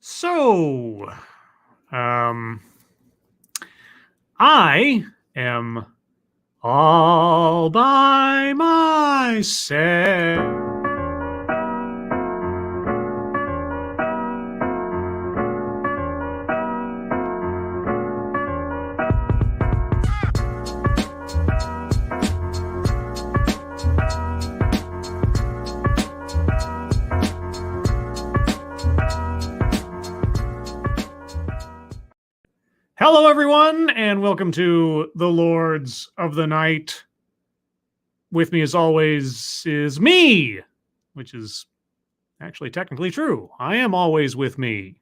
So, I am all by myself. Hello, everyone, and welcome to the Lords of the Night. With me, as always, is me, which is actually technically true. I am always with me.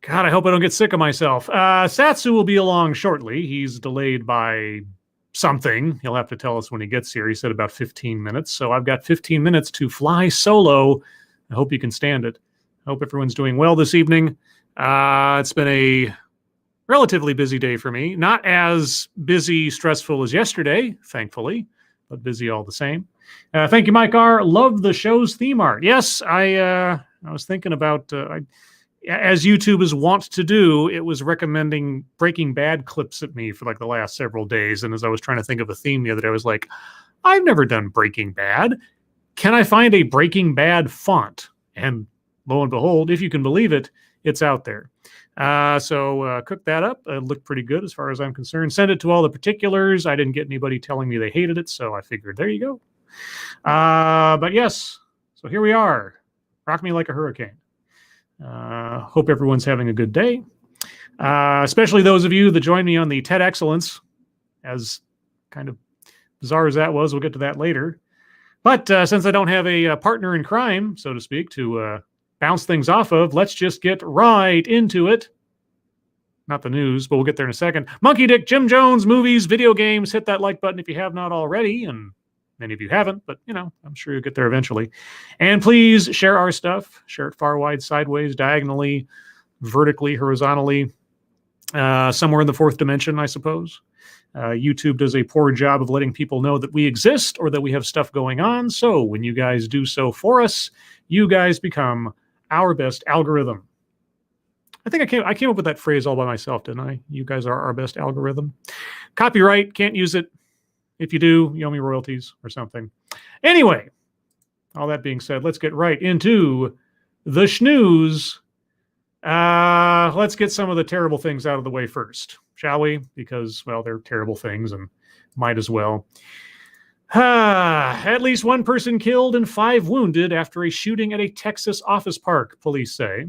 God, I hope I don't get sick of myself. Satsu will be along shortly. He's delayed by something. He'll have to tell us when he gets here. He said about 15 minutes. So I've got 15 minutes to fly solo. I hope you can stand it. I hope everyone's doing well this evening. It's been a relatively busy day for me. Not as busy, stressful as yesterday, thankfully, but busy all the same. Thank you, Mike R. Love the show's theme art. Yes, I was thinking about, as YouTube is wont to do, it was recommending Breaking Bad clips at me for like the last several days. And as I was trying to think of a theme the other day, I was like, I've never done Breaking Bad. Can I find a Breaking Bad font? And lo and behold, if you can believe it, it's out there. So cook that up. It looked pretty good as far as I'm concerned. Send it to all the particulars. I didn't get anybody telling me they hated it, so I figured, there you go. But yes, so here we are. Rock me like a hurricane. Hope everyone's having a good day. Especially those of you that joined me on the TED Excellence. As kind of bizarre as that was, we'll get to that later. But since I don't have a partner in crime, so to speak, to bounce things off of, let's just get right into it. Not the news, but we'll get there in a second. Monkey Dick, Jim Jones, movies, video games. Hit that like button if you have not already, and many of you haven't, but you know, I'm sure you'll get there eventually. And please share our stuff. Share it far, wide, sideways, diagonally, vertically, horizontally, somewhere in the fourth dimension, I suppose. YouTube does a poor job of letting people know that we exist or that we have stuff going on. So when you guys do so for us, you guys become our best algorithm. I think I came up with that phrase all by myself, didn't I? You guys are our best algorithm. Copyright, can't use it. If you do, you owe me royalties or something. Anyway, all that being said, let's get right into the schnews. Let's get some of the terrible things out of the way first, shall we? Because, well, they're terrible things and might as well. At least one person killed and 5 wounded after a shooting at a Texas office park, police say.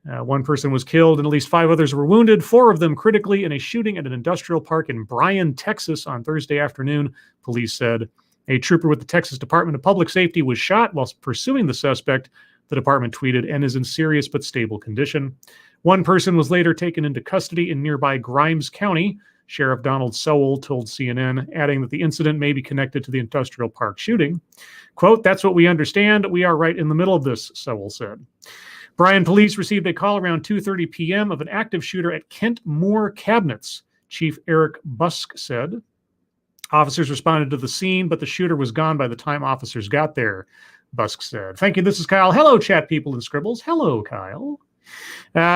One person was killed and at least 5 others were wounded, 4 of them critically, in a shooting at an industrial park in Bryan, Texas on Thursday afternoon, police said. A trooper with the Texas Department of Public Safety was shot whilst pursuing the suspect, the department tweeted, and is in serious but stable condition. One person was later taken into custody in nearby Grimes County. Sheriff Donald Sowell told CNN, adding that the incident may be connected to the industrial park shooting. Quote, "That's what we understand. We are right in the middle of this," Sowell said. Bryan police received a call around 2:30 p.m. of an active shooter at Kent Moore Cabinets, Chief Eric Busk said. Officers responded to the scene, but the shooter was gone by the time officers got there, Busk said. Thank you. This is Kyle. Hello, chat people and scribbles. Hello, Kyle.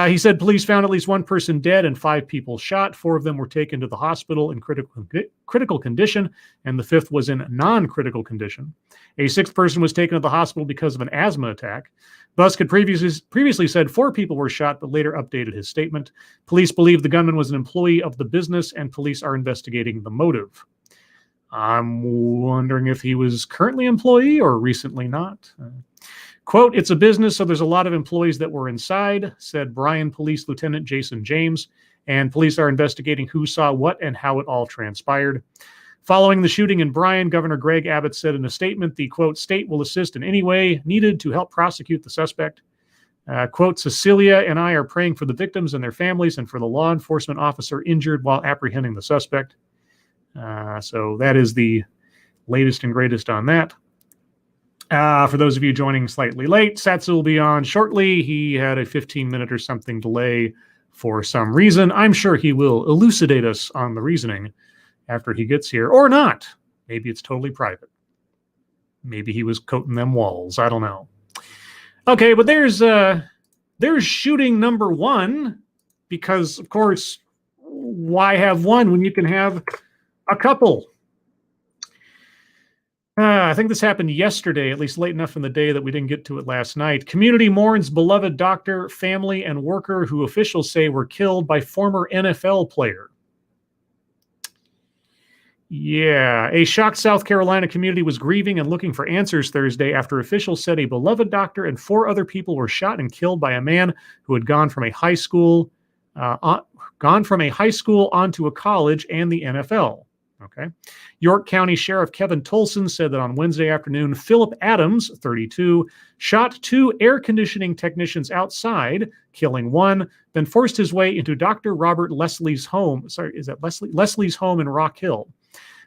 He said police found at least 1 person dead and 5 people shot. 4 of them were taken to the hospital in critical condition, and the 5th was in non-critical condition. A 6th person was taken to the hospital because of an asthma attack. Busk had previously said 4 people were shot, but later updated his statement. Police believe the gunman was an employee of the business, and police are investigating the motive. I'm wondering if he was currently an employee or recently not. Quote, "It's a business, so there's a lot of employees that were inside," said Bryan Police Lieutenant Jason James, and police are investigating who saw what and how it all transpired. Following the shooting in Bryan, Governor Greg Abbott said in a statement, the, quote, "state will assist in any way needed to help prosecute the suspect." Quote, "Cecilia and I are praying for the victims and their families and for the law enforcement officer injured while apprehending the suspect." So that is the latest and greatest on that. For those of you joining slightly late, Satsu will be on shortly. He had a 15-minute or something delay for some reason. I'm sure he will elucidate us on the reasoning after he gets here, or not. Maybe it's totally private. Maybe he was coating them walls. I don't know. Okay, but there's shooting number one, because of course, why have one when you can have a couple? I think this happened yesterday, at least late enough in the day that we didn't get to it last night. Community mourns beloved doctor, family, and worker who officials say were killed by former NFL player. Yeah, a shocked South Carolina community was grieving and looking for answers Thursday after officials said a beloved doctor and 4 other people were shot and killed by a man who had gone from a high school onto a college and the NFL. Okay. York County Sheriff Kevin Tolson said that on Wednesday afternoon, Philip Adams, 32, shot 2 air conditioning technicians outside, killing 1, then forced his way into Dr. Robert Leslie's home. Sorry, is that Leslie? Leslie's home in Rock Hill.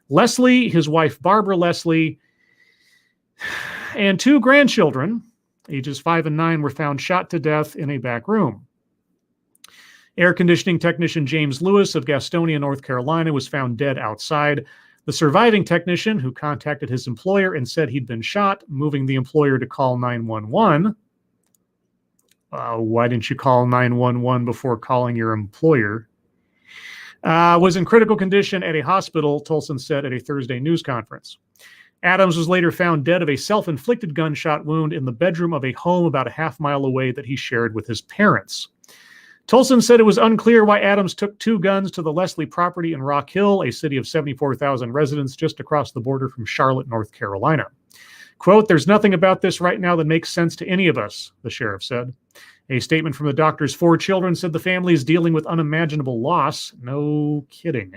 Leslie, his wife Barbara Leslie, and 2 grandchildren, ages 5 and 9, were found shot to death in a back room. Air conditioning technician James Lewis of Gastonia, North Carolina, was found dead outside. The surviving technician, who contacted his employer and said he'd been shot, moving the employer to call 911. Why didn't you call 911 before calling your employer? Was in critical condition at a hospital, Tolson said at a Thursday news conference. Adams was later found dead of a self-inflicted gunshot wound in the bedroom of a home about a half-mile away that he shared with his parents. Tolson said it was unclear why Adams took 2 guns to the Leslie property in Rock Hill, a city of 74,000 residents just across the border from Charlotte, North Carolina. Quote, "There's nothing about this right now that makes sense to any of us," the sheriff said. A statement from the doctor's 4 children said the family is dealing with unimaginable loss. No kidding.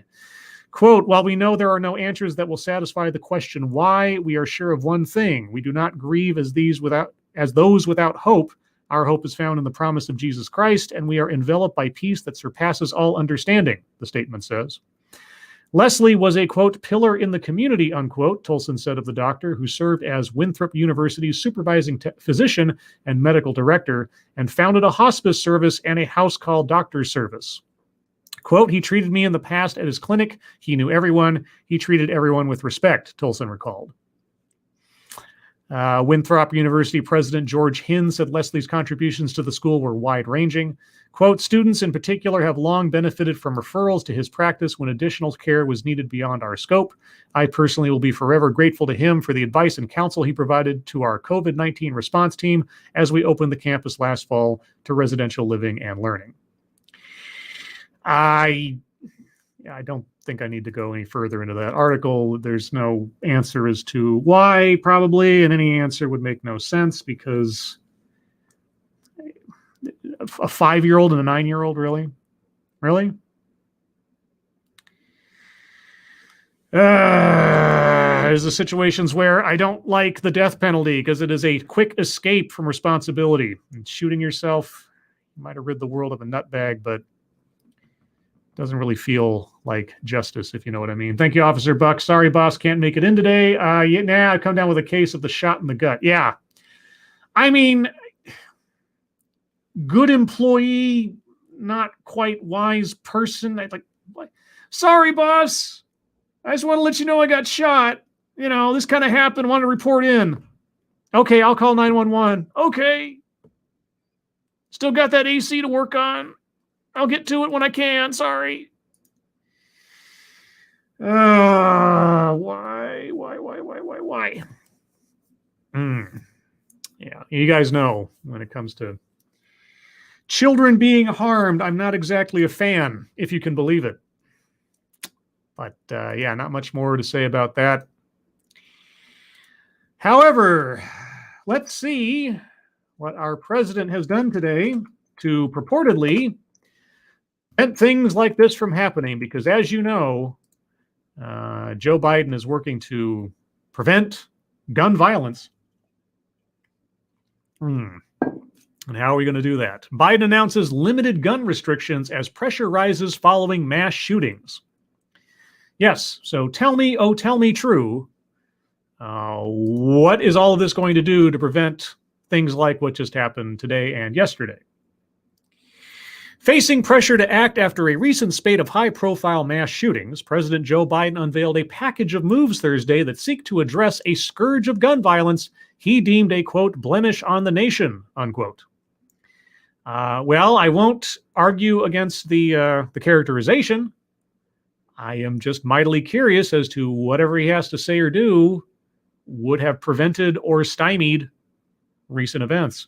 Quote, "While we know there are no answers that will satisfy the question why, we are sure of one thing. We do not grieve as those without hope. Our hope is found in the promise of Jesus Christ, and we are enveloped by peace that surpasses all understanding," the statement says. Leslie was a, quote, "pillar in the community," unquote, Tolson said of the doctor, who served as Winthrop University's supervising physician and medical director, and founded a hospice service and a house call doctor's service. Quote, "He treated me in the past at his clinic. He knew everyone. He treated everyone with respect," Tolson recalled. Winthrop University President George Hinn said Leslie's contributions to the school were wide-ranging. Quote, "Students in particular have long benefited from referrals to his practice when additional care was needed beyond our scope. I personally will be forever grateful to him for the advice and counsel he provided to our COVID-19 response team as we opened the campus last fall to residential living and learning." I don't think I need to go any further into that article. There's no answer as to why, probably, and any answer would make no sense because a 5-year-old and a 9-year-old, really? Really? There's the situations where I don't like the death penalty because it is a quick escape from responsibility. And shooting yourself, you might have rid the world of a nutbag, but doesn't really feel like justice, if you know what I mean. Thank you, Officer Buck. Sorry, boss, can't make it in today. I come down with a case of the shot in the gut. Yeah. I mean, good employee, not quite wise person. Sorry, boss. I just want to let you know I got shot. You know, this kind of happened. Want to report in. Okay, I'll call 911. Okay. Still got that AC to work on. I'll get to it when I can. Sorry. Why? Yeah, you guys know when it comes to children being harmed, I'm not exactly a fan, if you can believe it. But yeah, not much more to say about that. However, let's see what our president has done today to purportedly prevent things like this from happening, because as you know, Joe Biden is working to prevent gun violence. And how are we going to do that? Biden announces limited gun restrictions as pressure rises following mass shootings. Yes, so tell me true, what is all of this going to do to prevent things like what just happened today and yesterday? Facing pressure to act after a recent spate of high-profile mass shootings, President Joe Biden unveiled a package of moves Thursday that seek to address a scourge of gun violence he deemed a, quote, blemish on the nation, unquote. Well, I won't argue against the characterization. I am just mightily curious as to whatever he has to say or do would have prevented or stymied recent events.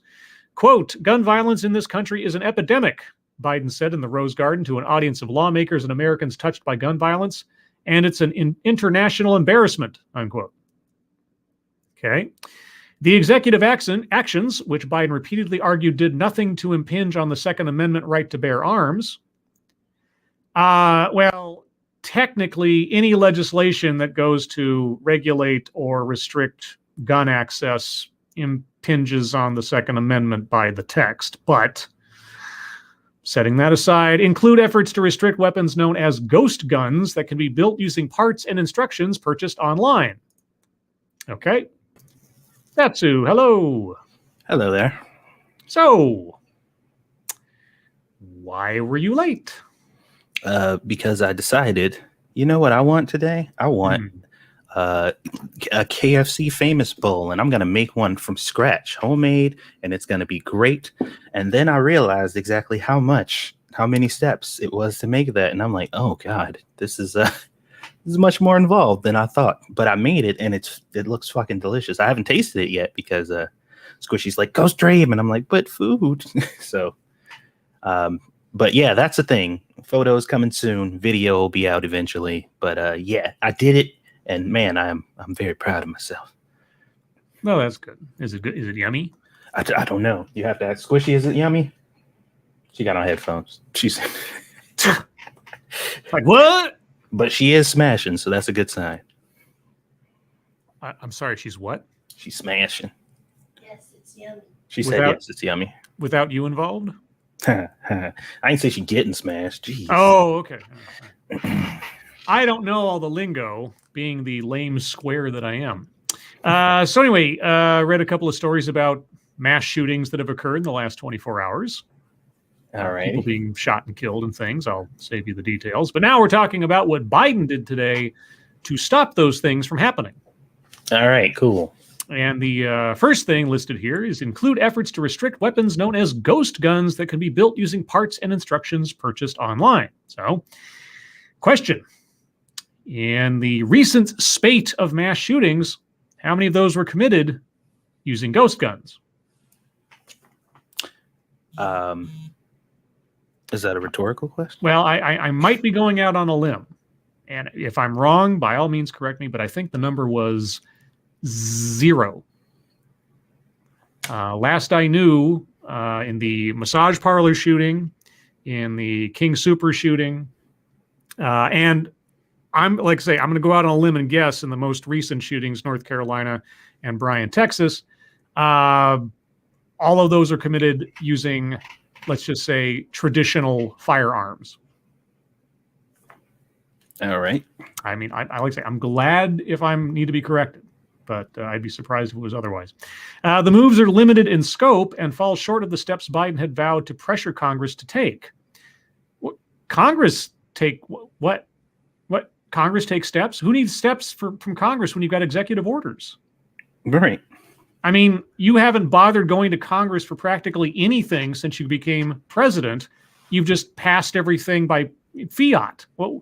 Quote, gun violence in this country is an epidemic, Biden said in the Rose Garden to an audience of lawmakers and Americans touched by gun violence, and it's an international embarrassment, unquote. Okay. The executive actions, which Biden repeatedly argued did nothing to impinge on the Second Amendment right to bear arms, well, technically, any legislation that goes to regulate or restrict gun access impinges on the Second Amendment by the text. But setting that aside, include efforts to restrict weapons known as ghost guns that can be built using parts and instructions purchased online. Okay. Satsu, hello. Hello there. So, why were you late? Because I decided, you know what I want today? I want a KFC famous bowl, and I'm going to make one from scratch, homemade, and it's going to be great. And then I realized exactly how many steps it was to make that. And I'm like, oh God, this is much more involved than I thought, but I made it and it looks fucking delicious. I haven't tasted it yet because Squishy's like, go stream. And I'm like, but food. So, but yeah, that's the thing. Photos coming soon. Video will be out eventually. But yeah, I did it. And man, I'm very proud of myself. Well, that's good. Is it good? Is it yummy? I don't know. You have to ask Squishy, is it yummy? She got on headphones. She's like, what? But she is smashing, so that's a good sign. I'm sorry, she's what? She's smashing. Yes, it's yummy. She said yes, it's yummy. Without you involved? I didn't say she's getting smashed. Jeez. Oh, okay. I don't know all the lingo, being the lame square that I am. So anyway, read a couple of stories about mass shootings that have occurred in the last 24 hours. All right. People being shot and killed and things. I'll save you the details. But now we're talking about what Biden did today to stop those things from happening. All right, cool. And the first thing listed here is include efforts to restrict weapons known as ghost guns that can be built using parts and instructions purchased online. So, question. In the recent spate of mass shootings, how many of those were committed using ghost guns? Is that a rhetorical question? Well, I might be going out on a limb. And if I'm wrong, by all means, correct me. But I think the number was 0. Last I knew, in the massage parlor shooting, in the King Super shooting, and I'm like I say, I'm going to go out on a limb and guess in the most recent shootings, North Carolina and Bryan, Texas, all of those are committed using, let's just say, traditional firearms. All right. I mean, I like to say, I'm glad if I need to be corrected, but I'd be surprised if it was otherwise. The moves are limited in scope and fall short of the steps Biden had vowed to pressure Congress to take. Congress take what? What? Congress take steps? Who needs steps from Congress when you've got executive orders? Right. I mean, you haven't bothered going to Congress for practically anything since you became president. You've just passed everything by fiat. Well,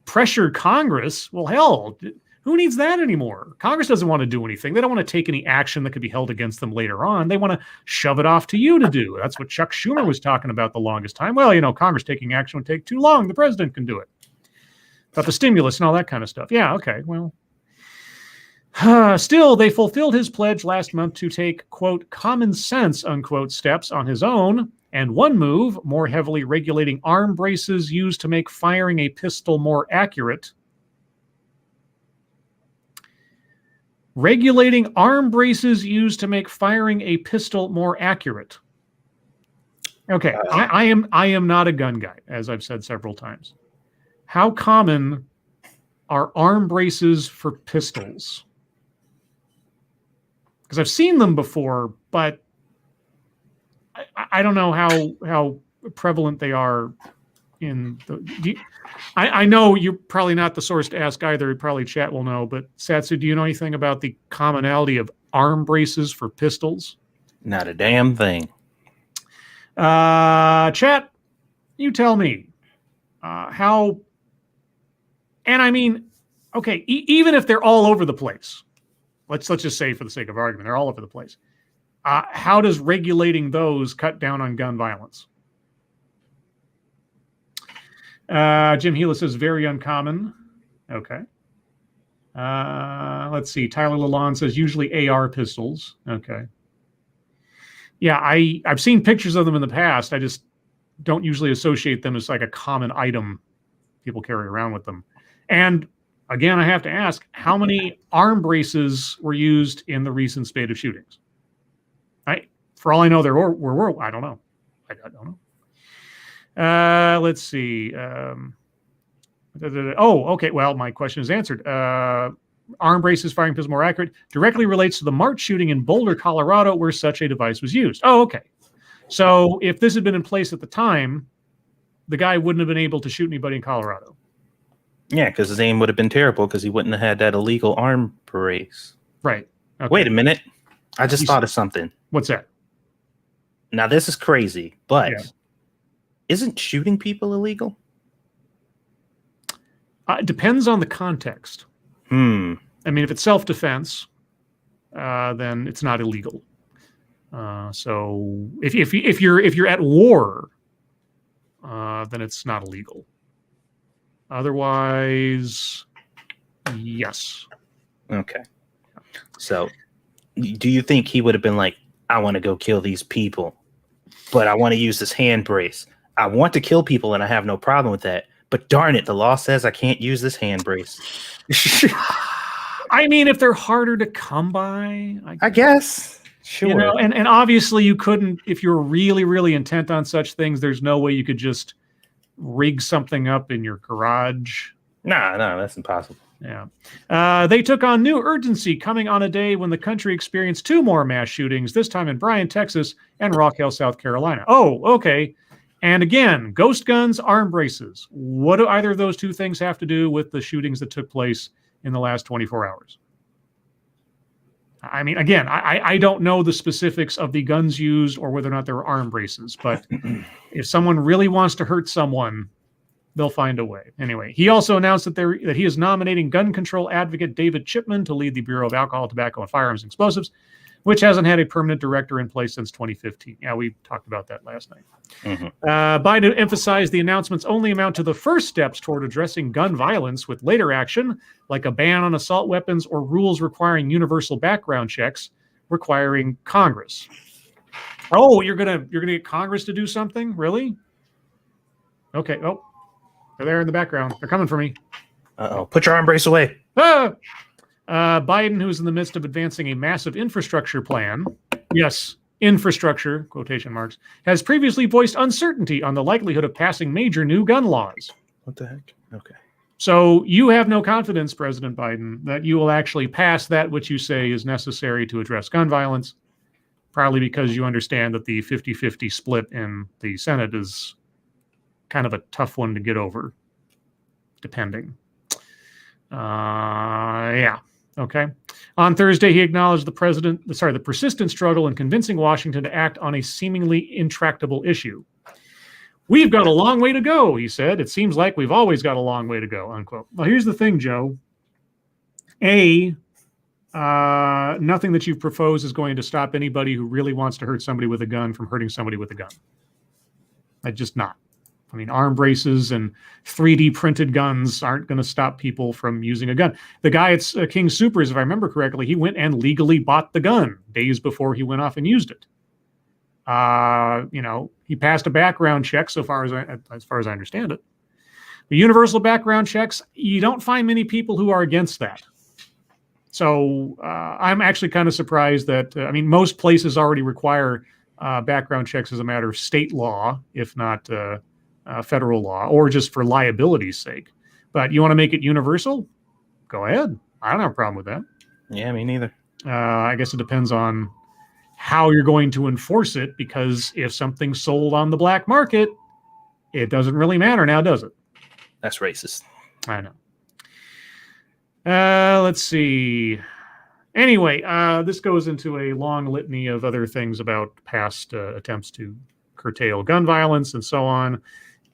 pressure Congress? Well, hell, who needs that anymore? Congress doesn't want to do anything. They don't want to take any action that could be held against them later on. They want to shove it off to you to do. That's what Chuck Schumer was talking about the longest time. Well, you know, Congress taking action would take too long. The president can do it. About the stimulus and all that kind of stuff. Yeah, okay, well. Still, they fulfilled his pledge last month to take, quote, common sense, unquote, steps on his own. And one move, more heavily regulating arm braces used to make firing a pistol more accurate. Regulating arm braces used to make firing a pistol more accurate. Okay, I am not a gun guy, as I've said several times. How common are arm braces for pistols? Because I've seen them before, but I don't know how prevalent they are in the. I know you're probably not the source to ask either. Probably chat will know. But Satsu, do you know anything about the commonality of arm braces for pistols? Not a damn thing. Chat, you tell me how. And I mean, okay, even if they're all over the place, let's just say for the sake of argument, they're all over the place. How does regulating those cut down on gun violence? Jim Healy says very uncommon. Okay. Let's see. Tyler Lalonde says usually AR pistols. Okay. Yeah, I've seen pictures of them in the past. I just don't usually associate them as like a common item people carry around with them. And again, I have to ask, how many arm braces were used in the recent spate of shootings? For all I know, there were. I don't know. I don't know. Let's see. Okay. Well, my question is answered. Arm braces firing pistol more accurate directly relates to the March shooting in Boulder, Colorado, where such a device was used. Oh, okay. So if this had been in place at the time, the guy wouldn't have been able to shoot anybody in Colorado. Yeah, because his aim would have been terrible because he wouldn't have had that illegal arm brace. Right. Okay. Wait a minute. I just thought of something. What's that? Now, this is crazy, but Yeah. Isn't shooting people illegal? It depends on the context. I mean, if it's self-defense, then it's not illegal. So if you're at war, then it's not illegal. Otherwise, yes. Okay. So, do you think he would have been like, I want to go kill these people, but I want to use this hand brace. I want to kill people and I have no problem with that. But darn it, the law says I can't use this hand brace. I mean, if they're harder to come by, I guess. Sure. You know, and obviously you couldn't, if you're really, really intent on such things, there's no way you could just rig something up in your garage. No, that's impossible. Yeah. They took on new urgency coming on a day when the country experienced 2 more mass shootings, this time in Bryan, Texas and Rock Hill, South Carolina. Oh, okay. And again, ghost guns, arm braces. What do either of those 2 things have to do with the shootings that took place in the last 24 hours? I mean, again, I don't know the specifics of the guns used or whether or not there were arm braces, but if someone really wants to hurt someone, they'll find a way. Anyway, he also announced that he is nominating gun control advocate David Chipman to lead the Bureau of Alcohol, Tobacco, and Firearms and Explosives, which hasn't had a permanent director in place since 2015. Yeah, we talked about that last night. Biden emphasized the announcements only amount to the first steps toward addressing gun violence, with later action, like a ban on assault weapons or rules requiring universal background checks, requiring Congress. Oh, you're gonna get Congress to do something? Really? Okay. Oh, they're there in the background. They're coming for me. Uh-oh. Put your arm brace away. Ah! Biden, who's in the midst of advancing a massive infrastructure plan, yes, infrastructure, quotation marks, has previously voiced uncertainty on the likelihood of passing major new gun laws. What the heck? Okay. So you have no confidence, President Biden, that you will actually pass that which you say is necessary to address gun violence, probably because you understand that the 50-50 split in the Senate is kind of a tough one to get over, depending. Yeah. Okay. On Thursday, he acknowledged the persistent struggle in convincing Washington to act on a seemingly intractable issue. We've got a long way to go, he said. It seems like we've always got a long way to go, unquote. Well, here's the thing, Joe. Nothing that you've proposed is going to stop anybody who really wants to hurt somebody with a gun from hurting somebody with a gun. Just not. I mean, arm braces and 3D printed guns aren't going to stop people from using a gun. The guy at King Supers, if I remember correctly, he went and legally bought the gun days before he went off and used it. He passed a background check as far as I understand it. The universal background checks, you don't find many people who are against that. So I'm actually kind of surprised that, most places already require background checks as a matter of state law, if not federal law, or just for liability's sake. But you want to make it universal? Go ahead. I don't have a problem with that. Yeah, me neither. I guess it depends on how you're going to enforce it, because if something's sold on the black market, It doesn't really matter now, does it? That's racist. I know. Let's see. Anyway, this goes into a long litany of other things about past attempts to curtail gun violence and so on.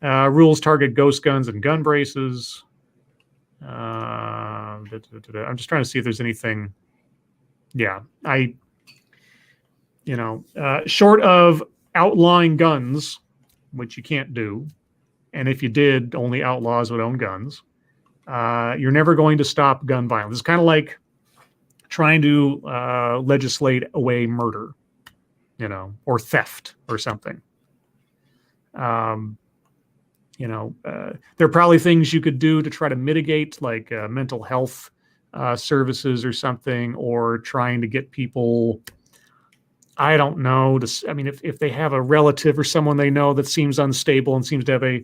Rules target ghost guns and gun braces. I'm just trying to see if there's anything. Yeah, short of outlawing guns, which you can't do, and if you did, only outlaws would own guns. You're never going to stop gun violence. It's kind of like trying to legislate away murder, or theft or something. There are probably things you could do to try to mitigate, like mental health services or something, or trying to get people, I don't know, if they have a relative or someone they know that seems unstable and seems to have a,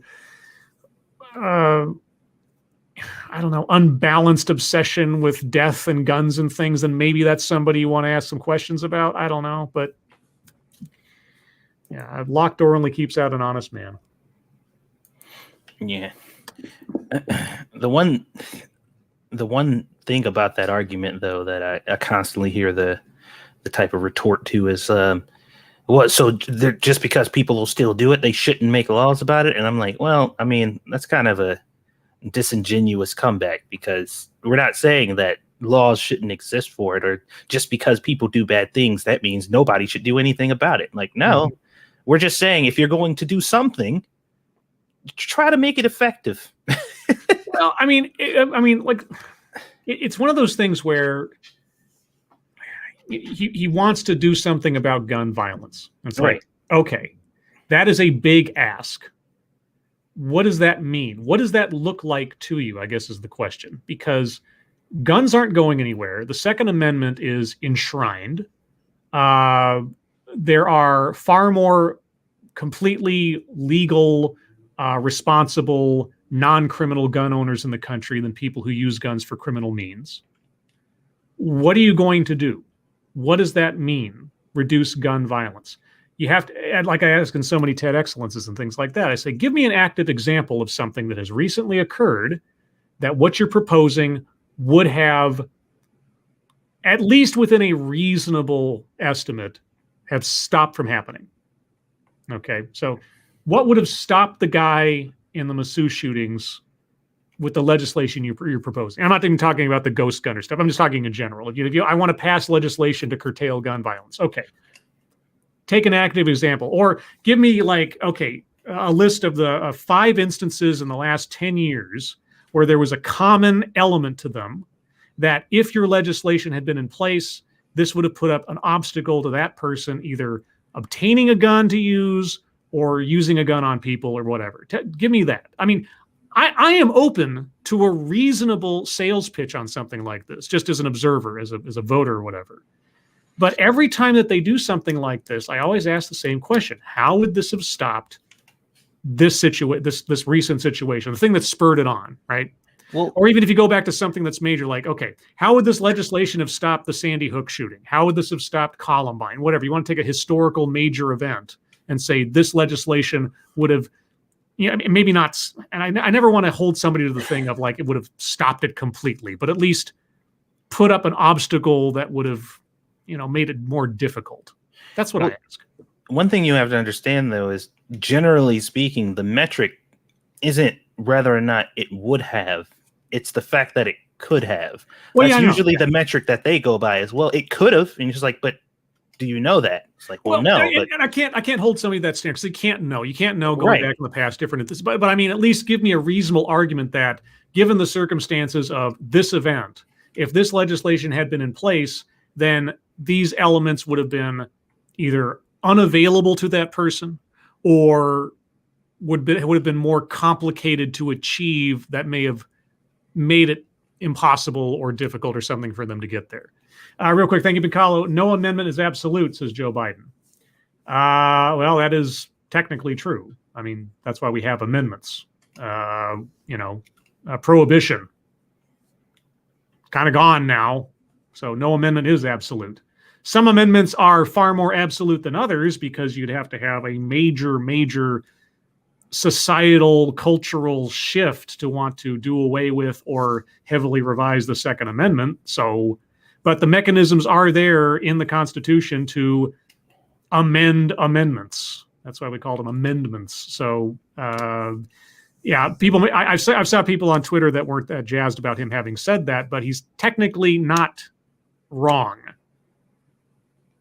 unbalanced obsession with death and guns and things, then maybe that's somebody you want to ask some questions about. I don't know, but yeah, a locked door only keeps out an honest man. Yeah. The one thing about that argument, though, that I constantly hear the type of retort to is, just because people will still do it, they shouldn't make laws about it. And I'm like, well, I mean, that's kind of a disingenuous comeback, because we're not saying that laws shouldn't exist for it, or just because people do bad things, that means nobody should do anything about it. Like, no, we're just saying if you're going to do something, try to make it effective. Well, it's one of those things where he wants to do something about gun violence. It's right. Like, okay, that is a big ask. What does that mean? What does that look like to you, I guess, is the question. Because guns aren't going anywhere. The Second Amendment is enshrined. There are far more completely legal, responsible, non-criminal gun owners in the country than people who use guns for criminal means. What are you going to do? What does that mean? Reduce gun violence. You have to, like I ask in so many TED Excellences and things like that, I say, give me an active example of something that has recently occurred that what you're proposing would have, at least within a reasonable estimate, have stopped from happening. Okay, so what would have stopped the guy in the Masu shootings with the legislation you're proposing? I'm not even talking about the ghost gunner stuff. I'm just talking in general. I want to pass legislation to curtail gun violence. Okay. Take an active example, or give me a list of the 5 instances in the last 10 years where there was a common element to them that if your legislation had been in place, this would have put up an obstacle to that person either obtaining a gun to use or using a gun on people or whatever. Give me that. I mean, I am open to a reasonable sales pitch on something like this, just as an observer, as a voter or whatever. But every time that they do something like this, I always ask the same question: how would this have stopped this recent situation, the thing that spurred it on, right? Well, or even if you go back to something that's major, like, okay, how would this legislation have stopped the Sandy Hook shooting? How would this have stopped Columbine? Whatever. You want to take a historical major event and say this legislation would have, maybe not. And I never want to hold somebody to the thing of like it would have stopped it completely, but at least put up an obstacle that would have, made it more difficult. That's what I ask. One thing you have to understand, though, is generally speaking, the metric isn't whether or not it would have. It's the fact that it could have. Well, that's usually the metric that they go by as well. It could have, and you're just like, but do you know that? It's like, well, no. And I can't hold somebody that standard because you can't know. You can't know going back in the past different at this. But I mean, at least give me a reasonable argument that, given the circumstances of this event, if this legislation had been in place, then these elements would have been either unavailable to that person or would have been more complicated to achieve, that may have made it impossible or difficult or something for them to get there. Real quick, thank you, Piccolo. No amendment is absolute, says Joe Biden. Well, that is technically true. I mean, that's why we have amendments. Prohibition, kind of gone now. So no amendment is absolute. Some amendments are far more absolute than others because you'd have to have a major societal cultural shift to want to do away with or heavily revise the Second Amendment. So, but the mechanisms are there in the Constitution to amend amendments. That's why we call them amendments. So, yeah, people. I've saw people on Twitter that weren't that jazzed about him having said that, but he's technically not wrong.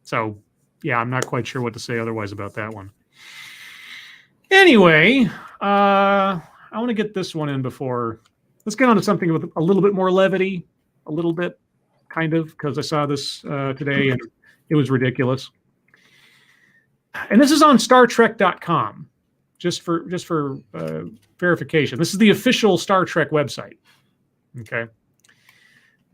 So, yeah, I'm not quite sure what to say otherwise about that one. Anyway, I want to get this one in before. Let's get on to something with a little bit more levity, a little bit, kind of, because I saw this today and it was ridiculous. And this is on StarTrek.com, just for verification. This is the official Star Trek website. Okay.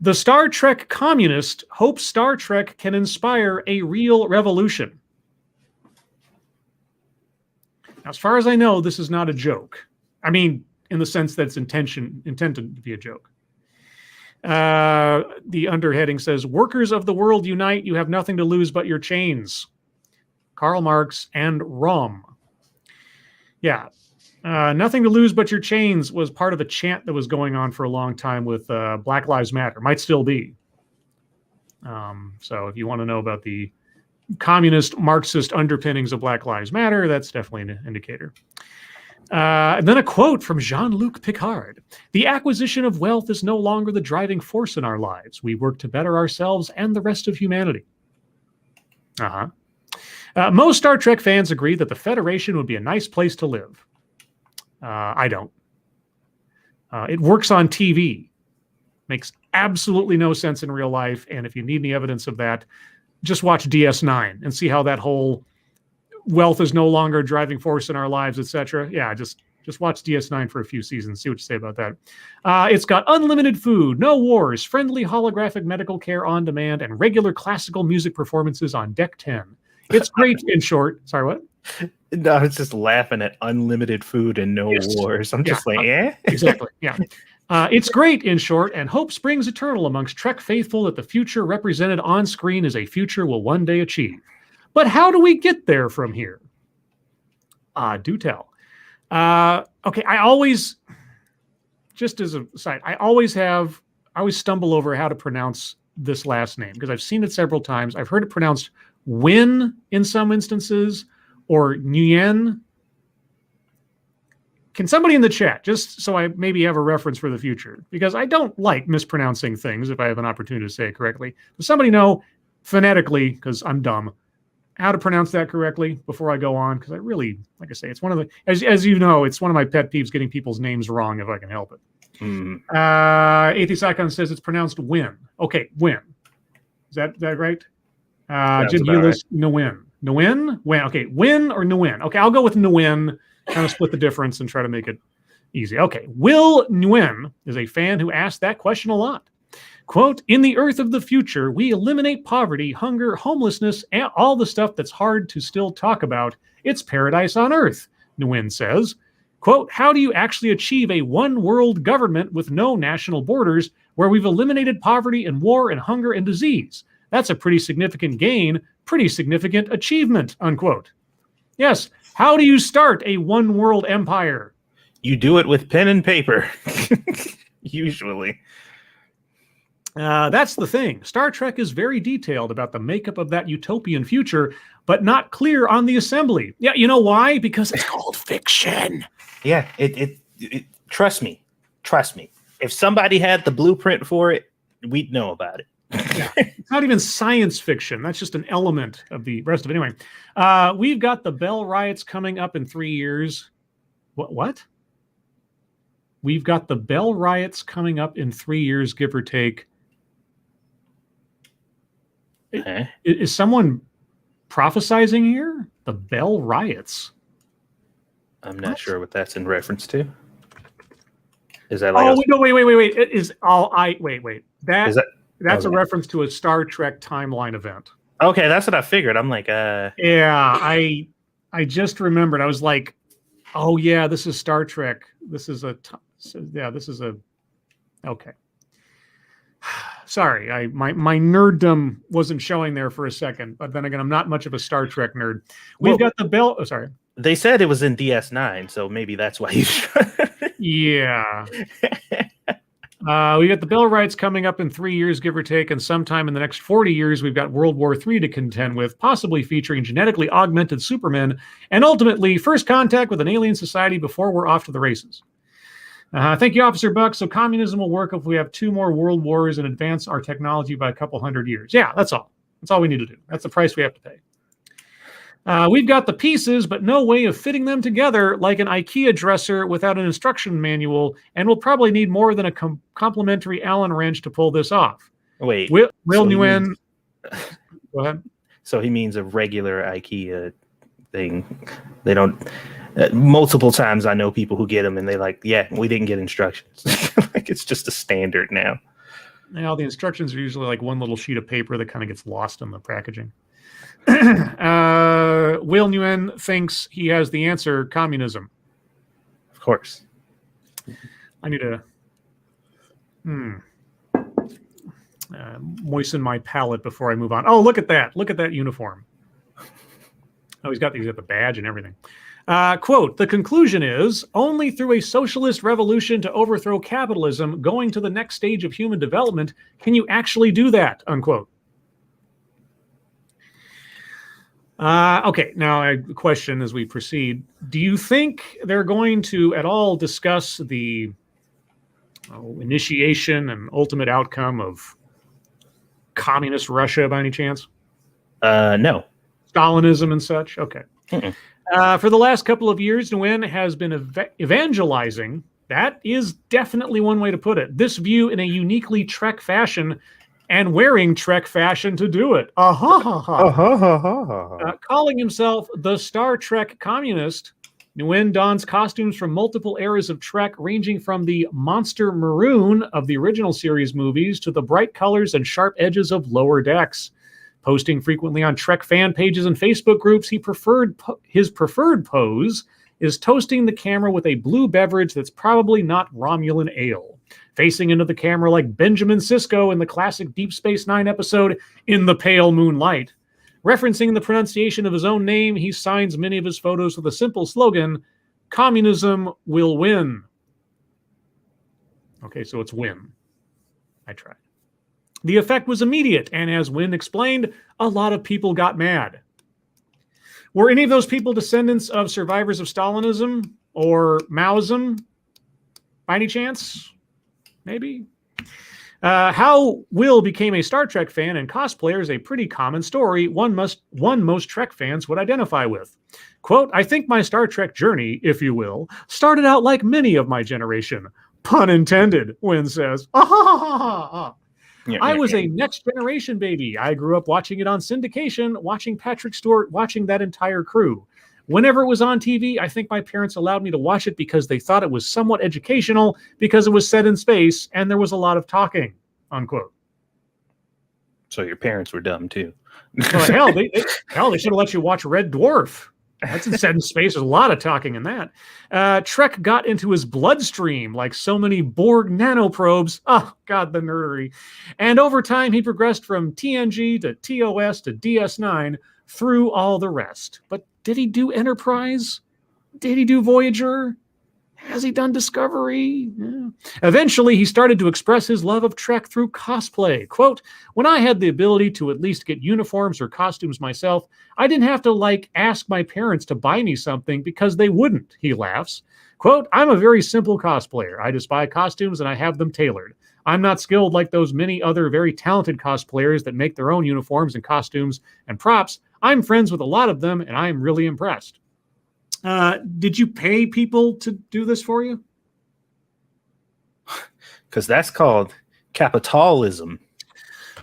The Star Trek communist hopes Star Trek can inspire a real revolution. Now, as far as I know, this is not a joke. I mean, in the sense that it's intended to be a joke. The underheading says, "Workers of the world unite. You have nothing to lose but your chains." Karl Marx and Rom. Yeah. Nothing to lose but your chains was part of a chant that was going on for a long time with Black Lives Matter. Might still be. So if you want to know about the communist Marxist underpinnings of Black Lives Matter, that's definitely an indicator. And then a quote from Jean-Luc Picard. "The acquisition of wealth is no longer the driving force in our lives. We work to better ourselves and the rest of humanity." Most Star Trek fans agree that the Federation would be a nice place to live. I don't. It works on TV. Makes absolutely no sense in real life. And if you need any evidence of that, just watch DS9 and see how that whole wealth is no longer a driving force in our lives, etc. Yeah, just watch DS9 for a few seasons. See what you say about that. It's got unlimited food, no wars, friendly holographic medical care on demand, and regular classical music performances on Deck 10. It's great, in short. Sorry, what? No, I was just laughing at unlimited food and no wars. I'm just like, eh? Exactly, yeah. It's great, in short, and hope springs eternal amongst Trek faithful that the future represented on screen is a future we'll one day achieve. But how do we get there from here? Do tell. Okay, I always, just as a side, I always stumble over how to pronounce this last name because I've seen it several times. I've heard it pronounced Win in some instances, or Nguyen. Can somebody in the chat, just so I maybe have a reference for the future, because I don't like mispronouncing things if I have an opportunity to say it correctly. Does somebody know phonetically, because I'm dumb, how to pronounce that correctly before I go on? Because I really, like I say, it's one of the, as you know, it's one of my pet peeves getting people's names wrong if I can help it. Atheist Icon says it's pronounced Win. Okay, Win. Is that right? Jim Hewlett, Nguyen. Nguyen? Win. Okay, Win or Nguyen? Okay, I'll go with Nguyen. Kind of split the difference and try to make it easy. Okay, Will Nguyen is a fan who asked that question a lot. Quote, "In the Earth of the future, we eliminate poverty, hunger, homelessness, and all the stuff that's hard to still talk about. It's paradise on Earth," Nguyen says. Quote, "How do you actually achieve a one-world government with no national borders where we've eliminated poverty and war and hunger and disease? That's a pretty significant gain, pretty significant achievement," unquote. Yes, how do you start a one-world empire? You do it with pen and paper, usually. That's the thing. Star Trek is very detailed about the makeup of that utopian future, but not clear on the assembly. Yeah, you know why? Because it's called fiction. Yeah, it trust me. If somebody had the blueprint for it, we'd know about it. Yeah, it's not even science fiction. That's just an element of the rest of it. Anyway, we've got the Bell riots coming up in 3 years. What? We've got the Bell riots coming up in 3 years, give or take. Okay. Is someone prophesizing here? The Bell riots. I'm not sure what that's in reference to. Is that like? Wait. It is all I wait. That's a okay. reference to a Star Trek timeline event. Okay, that's what I figured. I'm like, Yeah, I just remembered. I was like, oh yeah, this is Star Trek. This is okay. Sorry, my nerddom wasn't showing there for a second, but then again, I'm not much of a Star Trek nerd. We've got the Bell. Oh, sorry. They said it was in DS9, so maybe that's why he's. Yeah. We got the Bill of Rights coming up in 3 years, give or take, and sometime in the next 40 years, we've got World War III to contend with, possibly featuring genetically augmented supermen, and ultimately first contact with an alien society before we're off to the races. Thank you, Officer Buck. So communism will work if we have 2 more world wars and advance our technology by a couple hundred years. Yeah, that's all. That's all we need to do. That's the price we have to pay. We've got the pieces, but no way of fitting them together like an IKEA dresser without an instruction manual, and we'll probably need more than a complimentary Allen wrench to pull this off. Wait. Will Nguyen... Go ahead. So he means a regular IKEA thing. They don't... multiple times I know people who get them, and they're like, yeah, we didn't get instructions. Like, it's just a standard now. Now, the instructions are usually like one little sheet of paper that kind of gets lost in the packaging. Will Nguyen thinks he has the answer: communism. Of course. I need to moisten my palate before I move on. Oh, look at that. Look at that uniform. Oh, he's got the badge and everything. Quote, the conclusion is, only through a socialist revolution to overthrow capitalism, going to the next stage of human development, can you actually do that, unquote. Okay, now a question as we proceed. Do you think they're going to at all discuss the initiation and ultimate outcome of communist Russia by any chance? No. Stalinism and such? Okay. Mm-mm. For the last couple of years, Nguyen has been evangelizing. That is definitely one way to put it. This view in a uniquely Trek fashion, and wearing Trek fashion to do it. Calling himself the Star Trek communist, Nguyen dons costumes from multiple eras of Trek, ranging from the monster maroon of the original series movies to the bright colors and sharp edges of Lower Decks. Posting frequently on Trek fan pages and Facebook groups, his preferred pose is toasting the camera with a blue beverage that's probably not Romulan ale. Facing into the camera like Benjamin Sisko in the classic Deep Space Nine episode In the Pale Moonlight. Referencing the pronunciation of his own name, he signs many of his photos with a simple slogan, "Communism will win." Okay, so it's win. I tried. The effect was immediate, and as Wynn explained, a lot of people got mad. Were any of those people descendants of survivors of Stalinism or Maoism, by any chance? Maybe. How Will became a Star Trek fan and cosplayer is a pretty common story, one most Trek fans would identify with. Quote, I think my Star Trek journey, if you will, started out like many of my generation. Pun intended, Wynn says. I was a next generation baby. I grew up watching it on syndication, watching Patrick Stewart, watching that entire crew. Whenever it was on TV, I think my parents allowed me to watch it because they thought it was somewhat educational because it was set in space and there was a lot of talking, unquote. So your parents were dumb too. Well, hell, they should have let you watch Red Dwarf. That's set in space. There's a lot of talking in that. Trek got into his bloodstream like so many Borg nanoprobes. Oh, God, the nerdery. And over time, he progressed from TNG to TOS to DS9 through all the rest. But did he do Enterprise? Did he do Voyager? Has he done Discovery? Yeah. Eventually, he started to express his love of Trek through cosplay. Quote, when I had the ability to at least get uniforms or costumes myself, I didn't have to, ask my parents to buy me something because they wouldn't, he laughs. Quote, I'm a very simple cosplayer. I just buy costumes and I have them tailored. I'm not skilled like those many other very talented cosplayers that make their own uniforms and costumes and props. I'm friends with a lot of them, and I'm really impressed. Did you pay people to do this for you? Because that's called capitalism.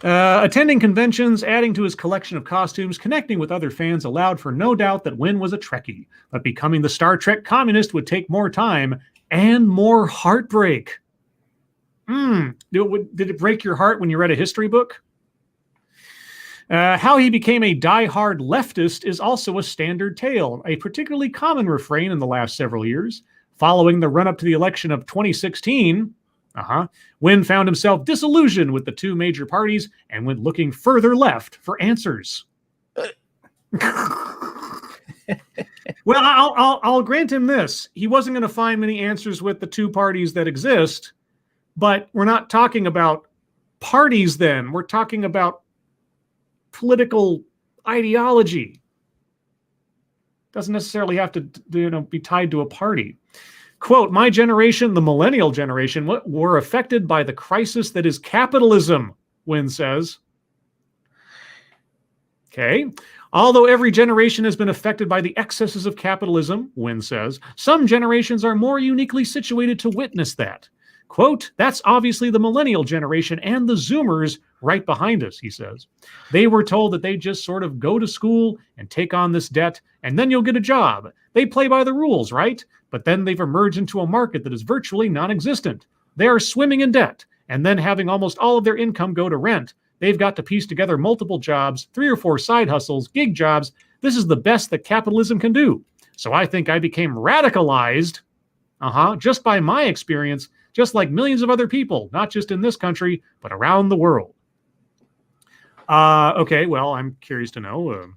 Attending conventions, adding to his collection of costumes, connecting with other fans allowed for no doubt that Wynn was a Trekkie, but becoming the Star Trek communist would take more time and more heartbreak. Did it break your heart when you read a history book? How he became a die-hard leftist is also a standard tale, a particularly common refrain in the last several years. Following the run-up to the election of 2016, Wynn found himself disillusioned with the two major parties and went looking further left for answers. Well, I'll grant him this. He wasn't going to find many answers with the two parties that exist, but we're not talking about parties then. We're talking about political ideology. Doesn't necessarily have to be tied to a party. Quote, my generation, the millennial generation, were affected by the crisis that is capitalism, Wynn says. Okay. Although every generation has been affected by the excesses of capitalism, Wynn says, some generations are more uniquely situated to witness that. Quote, that's obviously the millennial generation and the Zoomers right behind us, he says. They were told that they just sort of go to school and take on this debt, and then you'll get a job. They play by the rules, right? But then they've emerged into a market that is virtually non-existent. They are swimming in debt, and then having almost all of their income go to rent. They've got to piece together multiple jobs, 3 or 4 side hustles, gig jobs. This is the best that capitalism can do. So I think I became radicalized, just by my experience, just like millions of other people, not just in this country, but around the world. Okay, well, I'm curious to know,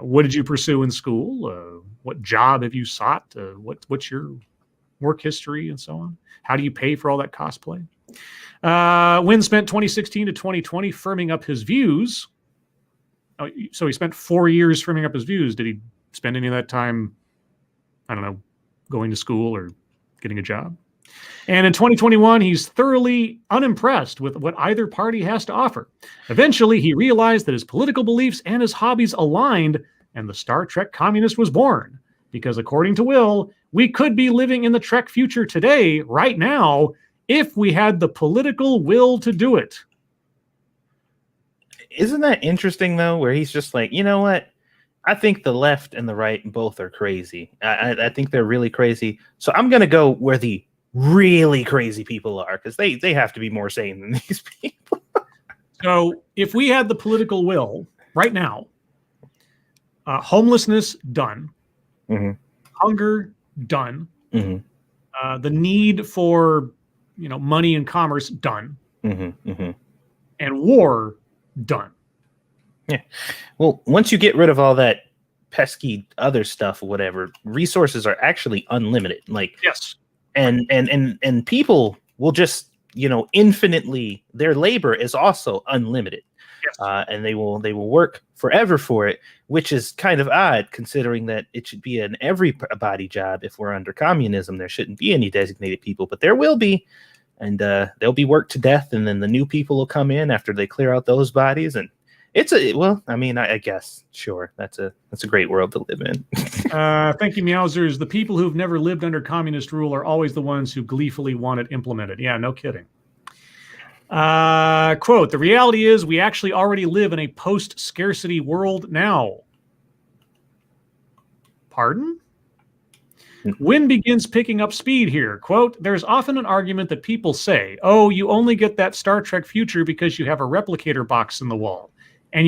what did you pursue in school? What job have you sought? What's your work history and so on? How do you pay for all that cosplay? Wynn spent 2016 to 2020 firming up his views. Oh, so he spent 4 years firming up his views. Did he spend any of that time, I don't know, going to school or getting a job? And in 2021, he's thoroughly unimpressed with what either party has to offer. Eventually, he realized that his political beliefs and his hobbies aligned, and the Star Trek communist was born. Because according to Will, we could be living in the Trek future today, right now, if we had the political will to do it. Isn't that interesting, though, where he's just like, you know what? I think the left and the right both are crazy. I think they're really crazy. So I'm going to go where the really crazy people are, because they have to be more sane than these people. So if we had the political will right now, homelessness done, hunger done, the need for money and commerce done, and war done. Yeah. Well, once you get rid of all that pesky other stuff or whatever, resources are actually unlimited. Like, yes. And people will just, infinitely, their labor is also unlimited. Yes. And they will work forever for it, which is kind of odd considering that it should be an everybody job. If we're under communism, there shouldn't be any designated people, but there will be. And they'll be worked to death. And then the new people will come in after they clear out those bodies. And I guess, sure, that's a great world to live in. Thank you, Meowsers. The people who've never lived under communist rule are always the ones who gleefully want it implemented. Yeah, no kidding. Quote, the reality is we actually already live in a post-scarcity world now. Pardon? Wynn begins picking up speed here. Quote, there's often an argument that people say, oh, you only get that Star Trek future because you have a replicator box in the wall. And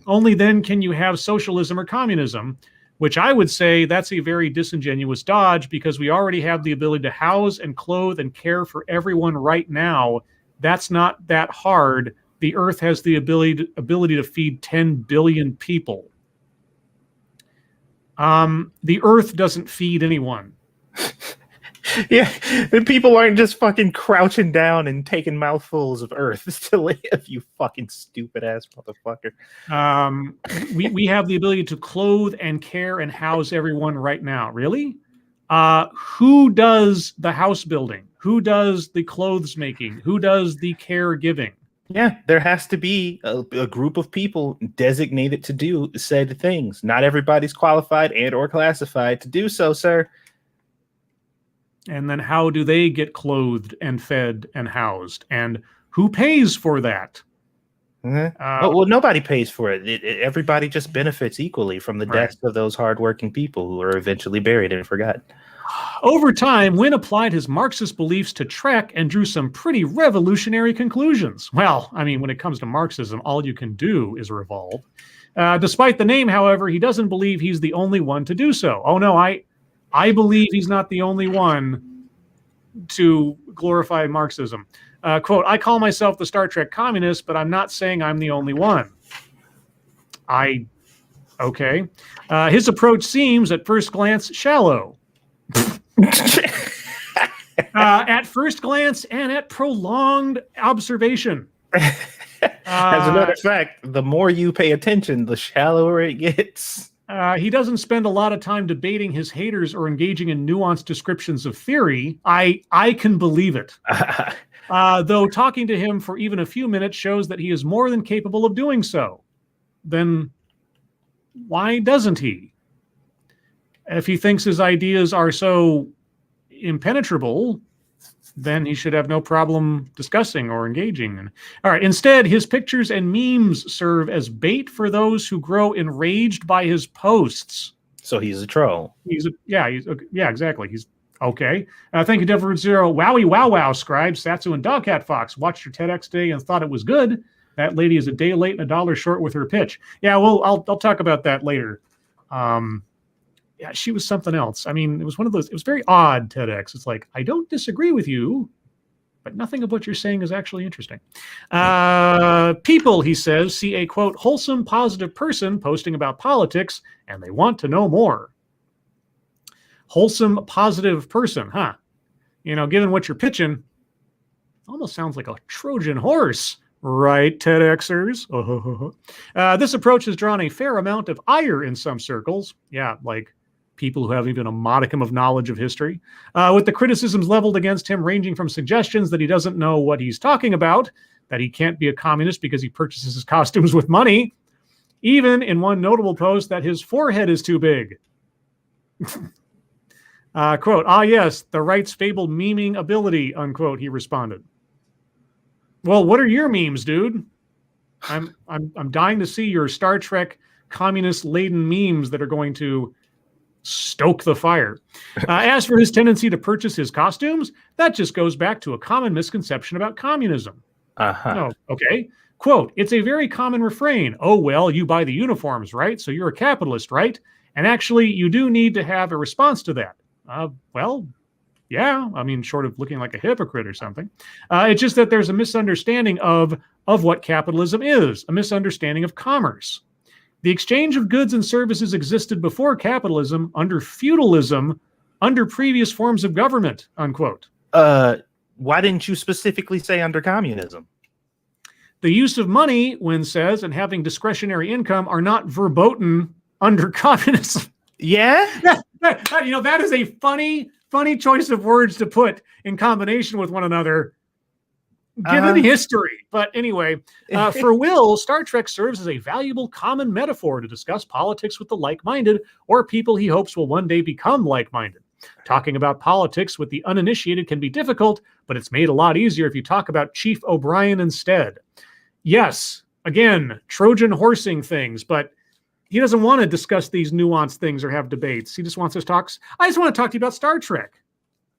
only then can you have socialism or communism, which I would say that's a very disingenuous dodge because we already have the ability to house and clothe and care for everyone right now. That's not that hard. The Earth has the ability to feed 10 billion people. The Earth doesn't feed anyone. Yeah, and people aren't just fucking crouching down and taking mouthfuls of earth to live, you fucking stupid ass motherfucker. We have the ability to clothe and care and house everyone right now. Really? Who does the house building? Who does the clothes making? Who does the care giving? Yeah, there has to be a group of people designated to do said things. Not everybody's qualified and or classified to do so, sir. And then how do they get clothed and fed and housed? And who pays for that? Well, nobody pays for it. Everybody just benefits equally from the deaths of those hardworking people who are eventually buried and forgotten. Over time, Wynn applied his Marxist beliefs to Trek and drew some pretty revolutionary conclusions. Well, I mean, when it comes to Marxism, all you can do is revolve. Despite the name, however, he doesn't believe he's the only one to do so. Oh, no, I believe he's not the only one to glorify Marxism. Quote, I call myself the Star Trek communist, but I'm not saying I'm the only one. I Okay. His approach seems, at first glance, shallow. At first glance and at prolonged observation. As a matter of fact, the more you pay attention, the shallower it gets. He doesn't spend a lot of time debating his haters or engaging in nuanced descriptions of theory. I can believe it. Though talking to him for even a few minutes shows that he is more than capable of doing so. Then why doesn't he? If he thinks his ideas are so impenetrable, then he should have no problem discussing or engaging. All right. Instead, his pictures and memes serve as bait for those who grow enraged by his posts. So he's a troll. Yeah, exactly. He's okay. Thank you, Devil Zero. Wowie, wow, Scribe, Satsu, and Dogcat Fox. Watched your TEDx day and thought it was good. That lady is a day late and $1 short with her pitch. Yeah, well, I'll talk about that later. Yeah, she was something else. I mean, it was one of those, it was very odd TEDx. It's like, I don't disagree with you, but nothing of what you're saying is actually interesting. People, he says, see a, quote, wholesome, positive person posting about politics, and they want to know more. Wholesome, positive person, huh? You know, given what you're pitching, almost sounds like a Trojan horse. Right, TEDxers? This approach has drawn a fair amount of ire in some circles. Yeah, like people who have even a modicum of knowledge of history, with the criticisms leveled against him ranging from suggestions that he doesn't know what he's talking about, that he can't be a communist because he purchases his costumes with money, even in one notable post that his forehead is too big. Quote, yes, the right's fabled memeing ability, unquote, he responded. Well, what are your memes, dude? I'm dying to see your Star Trek communist-laden memes that are going to stoke the fire. As for his tendency to purchase his costumes, that just goes back to a common misconception about communism. Oh, okay. Quote, it's a very common refrain. Oh, well, you buy the uniforms, right? So you're a capitalist, right? And actually, you do need to have a response to that. Well, yeah, I mean, short of looking like a hypocrite or something. It's just that there's a misunderstanding of what capitalism is, a misunderstanding of commerce. The exchange of goods and services existed before capitalism, under feudalism, under previous forms of government, unquote. Why didn't you specifically say under communism? The use of money, Wynn says, and having discretionary income are not verboten under communism. Yeah? You know, that is a funny choice of words to put in combination with one another, given history. But anyway, for Will, Star Trek serves as a valuable common metaphor to discuss politics with the like-minded or people he hopes will one day become like-minded. Talking about politics with the uninitiated can be difficult, but it's made a lot easier if you talk about Chief O'Brien instead. Yes, again, Trojan horsing things, but he doesn't want to discuss these nuanced things or have debates. He just wants us talks. I just want to talk to you about Star Trek.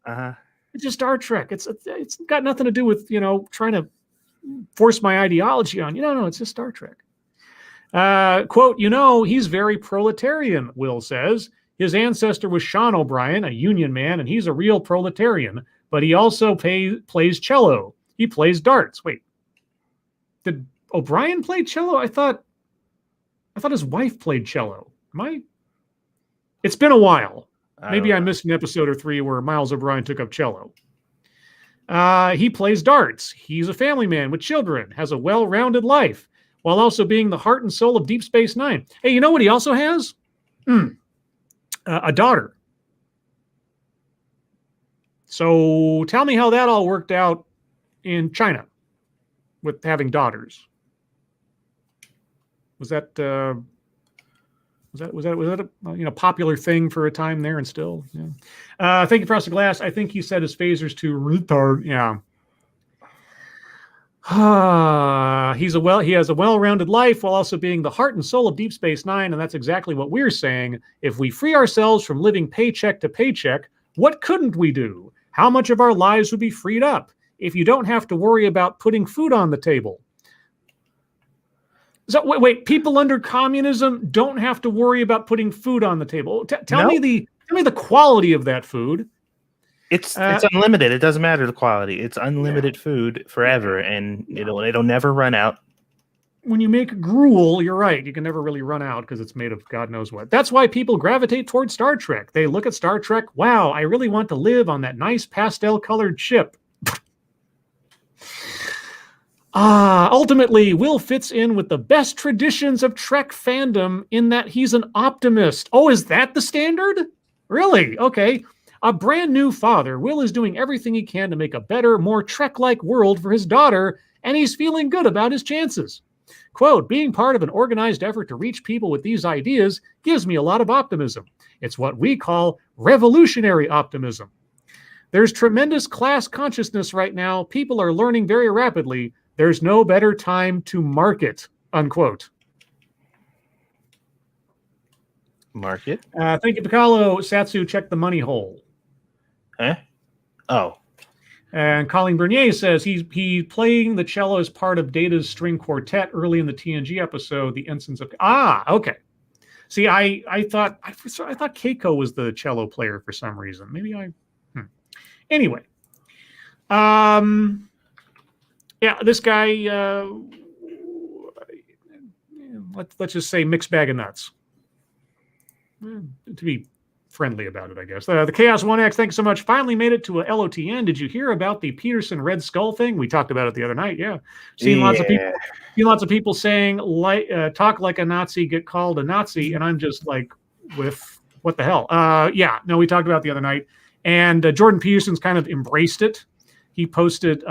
It's just Star Trek. It's got nothing to do with, you know, trying to force my ideology on you. No, it's just Star Trek. Quote, you know, he's very proletarian, Will says. His ancestor was Sean O'Brien, a union man, and he's a real proletarian, but he also plays cello. He plays darts. Wait, did O'Brien play cello? I thought his wife played cello. It's been a while. Maybe I missed an episode or three where Miles O'Brien took up cello. He plays darts. He's a family man with children, has a well-rounded life, while also being the heart and soul of Deep Space Nine. Hey, you know what he also has? A daughter. So tell me how that all worked out in China with having daughters. Was that a popular thing for a time there and still? Yeah. Thank you, Frosted Glass. I think he said his phasers to retard. Yeah. He has a well-rounded life while also being the heart and soul of Deep Space Nine, and that's exactly what we're saying. If we free ourselves from living paycheck to paycheck, what couldn't we do? How much of our lives would be freed up if you don't have to worry about putting food on the table? So wait, people under communism don't have to worry about putting food on the table. Tell me the quality of that food. It's unlimited. It doesn't matter the quality. It's unlimited food forever, and it'll never run out. when you make gruel, you're right. You can never really run out because it's made of God knows what. That's why people gravitate towards Star Trek. They look at Star Trek. Wow, I really want to live on that nice pastel-colored ship. Ultimately, Will fits in with the best traditions of Trek fandom in that he's an optimist. Oh, is that the standard? Really? Okay. A brand new father, Will is doing everything he can to make a better, more Trek-like world for his daughter, and he's feeling good about his chances. Quote, being part of an organized effort to reach people with these ideas gives me a lot of optimism. It's what we call revolutionary optimism. There's tremendous class consciousness right now. People are learning very rapidly. There's no better time to market, unquote. Market? Thank you, Piccolo. Satsu, check the money hole. Huh? Oh. And Colleen Bernier says he playing the cello as part of Data's string quartet early in the TNG episode, The Ensigns of... okay. See, I thought Keiko was the cello player for some reason. Maybe Anyway. Yeah, this guy, let's just say mixed bag of nuts. To be friendly about it, I guess. The Chaos 1X, thanks so much. Finally made it to a LOTN. Did you hear about the Peterson Red Skull thing? We talked about it the other night, yeah. Seen lots of people saying, talk like a Nazi, get called a Nazi, and I'm just like, what the hell? Yeah, no, we talked about it the other night. And Jordan Peterson's kind of embraced it. He posted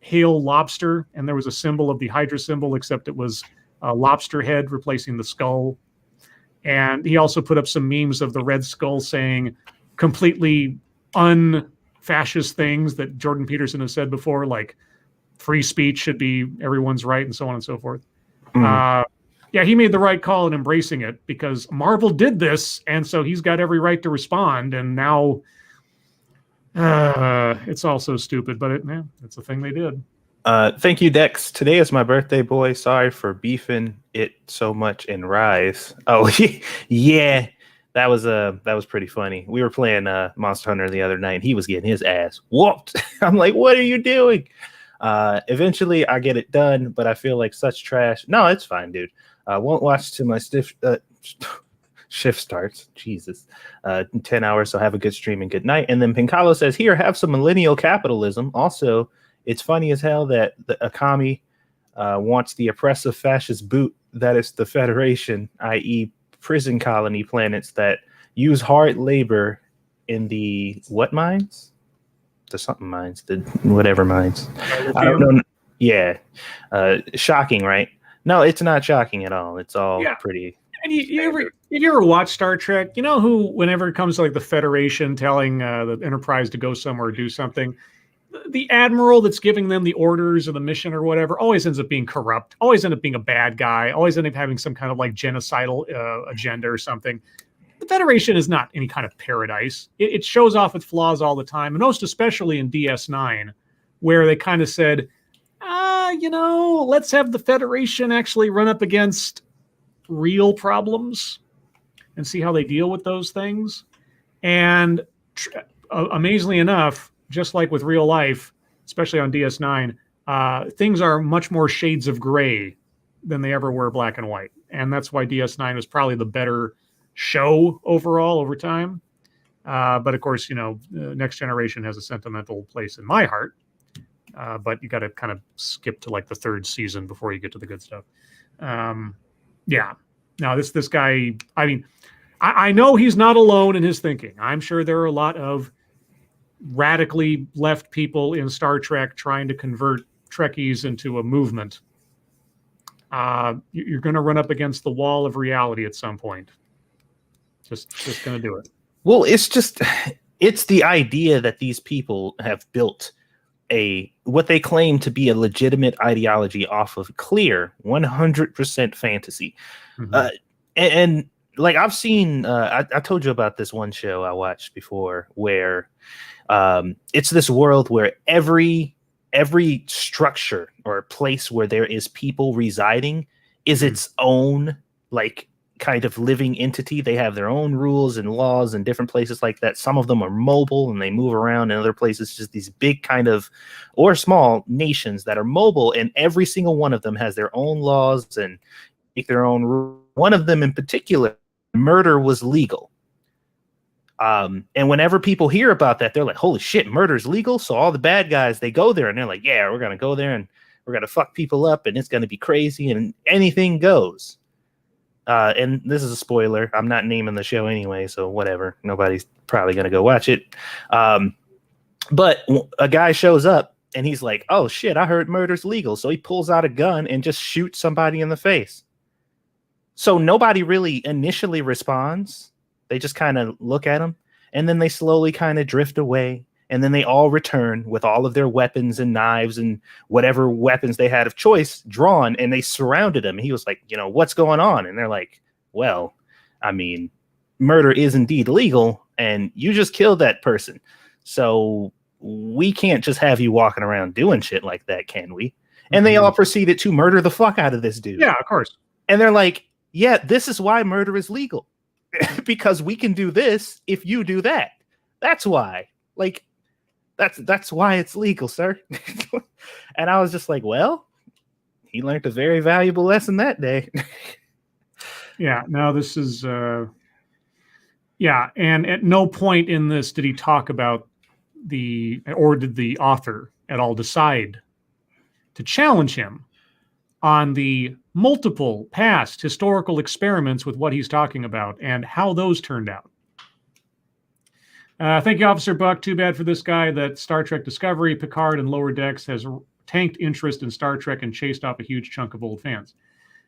Hail Lobster, and there was a symbol of the Hydra symbol, except it was a lobster head replacing the skull. And he also put up some memes of the Red Skull saying completely un-fascist things that Jordan Peterson has said before, like free speech should be everyone's right and so on and so forth. Yeah, he made the right call in embracing it because Marvel did this, and so he's got every right to respond, and now... it's all so stupid, but it's a thing they did. Thank you, Dex. Today is my birthday, boy. Sorry for beefing it so much in Rise. Oh, yeah, that was pretty funny. We were playing Monster Hunter the other night, and he was getting his ass whooped. I'm like, what are you doing? Eventually, I get it done, but I feel like such trash. No, it's fine, dude. Won't watch till my shift starts. Jesus. 10 hours, so have a good stream and good night. And then Pincalo says, here, have some millennial capitalism. Also, it's funny as hell that the Akami wants the oppressive fascist boot that is the Federation, i.e. prison colony planets that use hard labor in the what mines? The something mines, the whatever mines. I don't know. Yeah. Shocking, right? No, it's not shocking at all. It's all pretty... And you ever watch Star Trek? You know who, whenever it comes to like the Federation telling the Enterprise to go somewhere or do something, the admiral that's giving them the orders or the mission or whatever always ends up being corrupt, always end up being a bad guy, always end up having some kind of like genocidal agenda or something. The Federation is not any kind of paradise. It shows off its flaws all the time, and most especially in DS9, where they kind of said, let's have the Federation actually run up against real problems and see how they deal with those things. And amazingly enough, just like with real life, especially on DS9, things are much more shades of gray than they ever were black and white. And that's why DS9 was probably the better show overall over time. But of course, Next Generation has a sentimental place in my heart. But you got to kind of skip to like the third season before you get to the good stuff. Yeah. Now, this guy, I mean, I know he's not alone in his thinking. I'm sure there are a lot of radically left people in Star Trek trying to convert Trekkies into a movement. You're going to run up against the wall of reality at some point. Just going to do it. Well, it's the idea that these people have built what they claim to be a legitimate ideology off of clear 100% fantasy. Mm-hmm. And like I've seen, I told you about this one show I watched before where it's this world where every structure or place where there is people residing is its own like kind of living entity. They have their own rules and laws in different places like that. Some of them are mobile and they move around, in other places just these big kind of, or small nations that are mobile, and every single one of them has their own laws and make their own rules. One of them in particular, murder was legal. And whenever people hear about that, they're like, holy shit, murder's legal. So all the bad guys, they go there and they're like, yeah, we're going to go there and we're going to fuck people up and it's going to be crazy and anything goes. And this is a spoiler. I'm not naming the show anyway, so whatever. Nobody's probably going to go watch it. But a guy shows up and he's like, oh shit, I heard murder's legal. So he pulls out a gun and just shoots somebody in the face. So nobody really initially responds. They just kind of look at him and then they slowly kind of drift away. And then they all return with all of their weapons and knives and whatever weapons they had of choice drawn. And they surrounded him. He was like, you know, what's going on? And they're like, well, I mean, murder is indeed legal and you just killed that person. So we can't just have you walking around doing shit like that, can we? And they all proceeded to murder the fuck out of this dude. Yeah, of course. And they're like, yeah, this is why murder is legal. Because we can do this if you do that. That's why. Like, that's why it's legal, sir. And I was just like, well, he learned a very valuable lesson that day. Yeah, no, this is yeah, and at no point in this did he talk about did the author at all decide to challenge him on the multiple past historical experiments with what he's talking about and how those turned out. Thank you, Officer Buck. Too bad for this guy that Star Trek Discovery, Picard, and Lower Decks has tanked interest in Star Trek and chased off a huge chunk of old fans.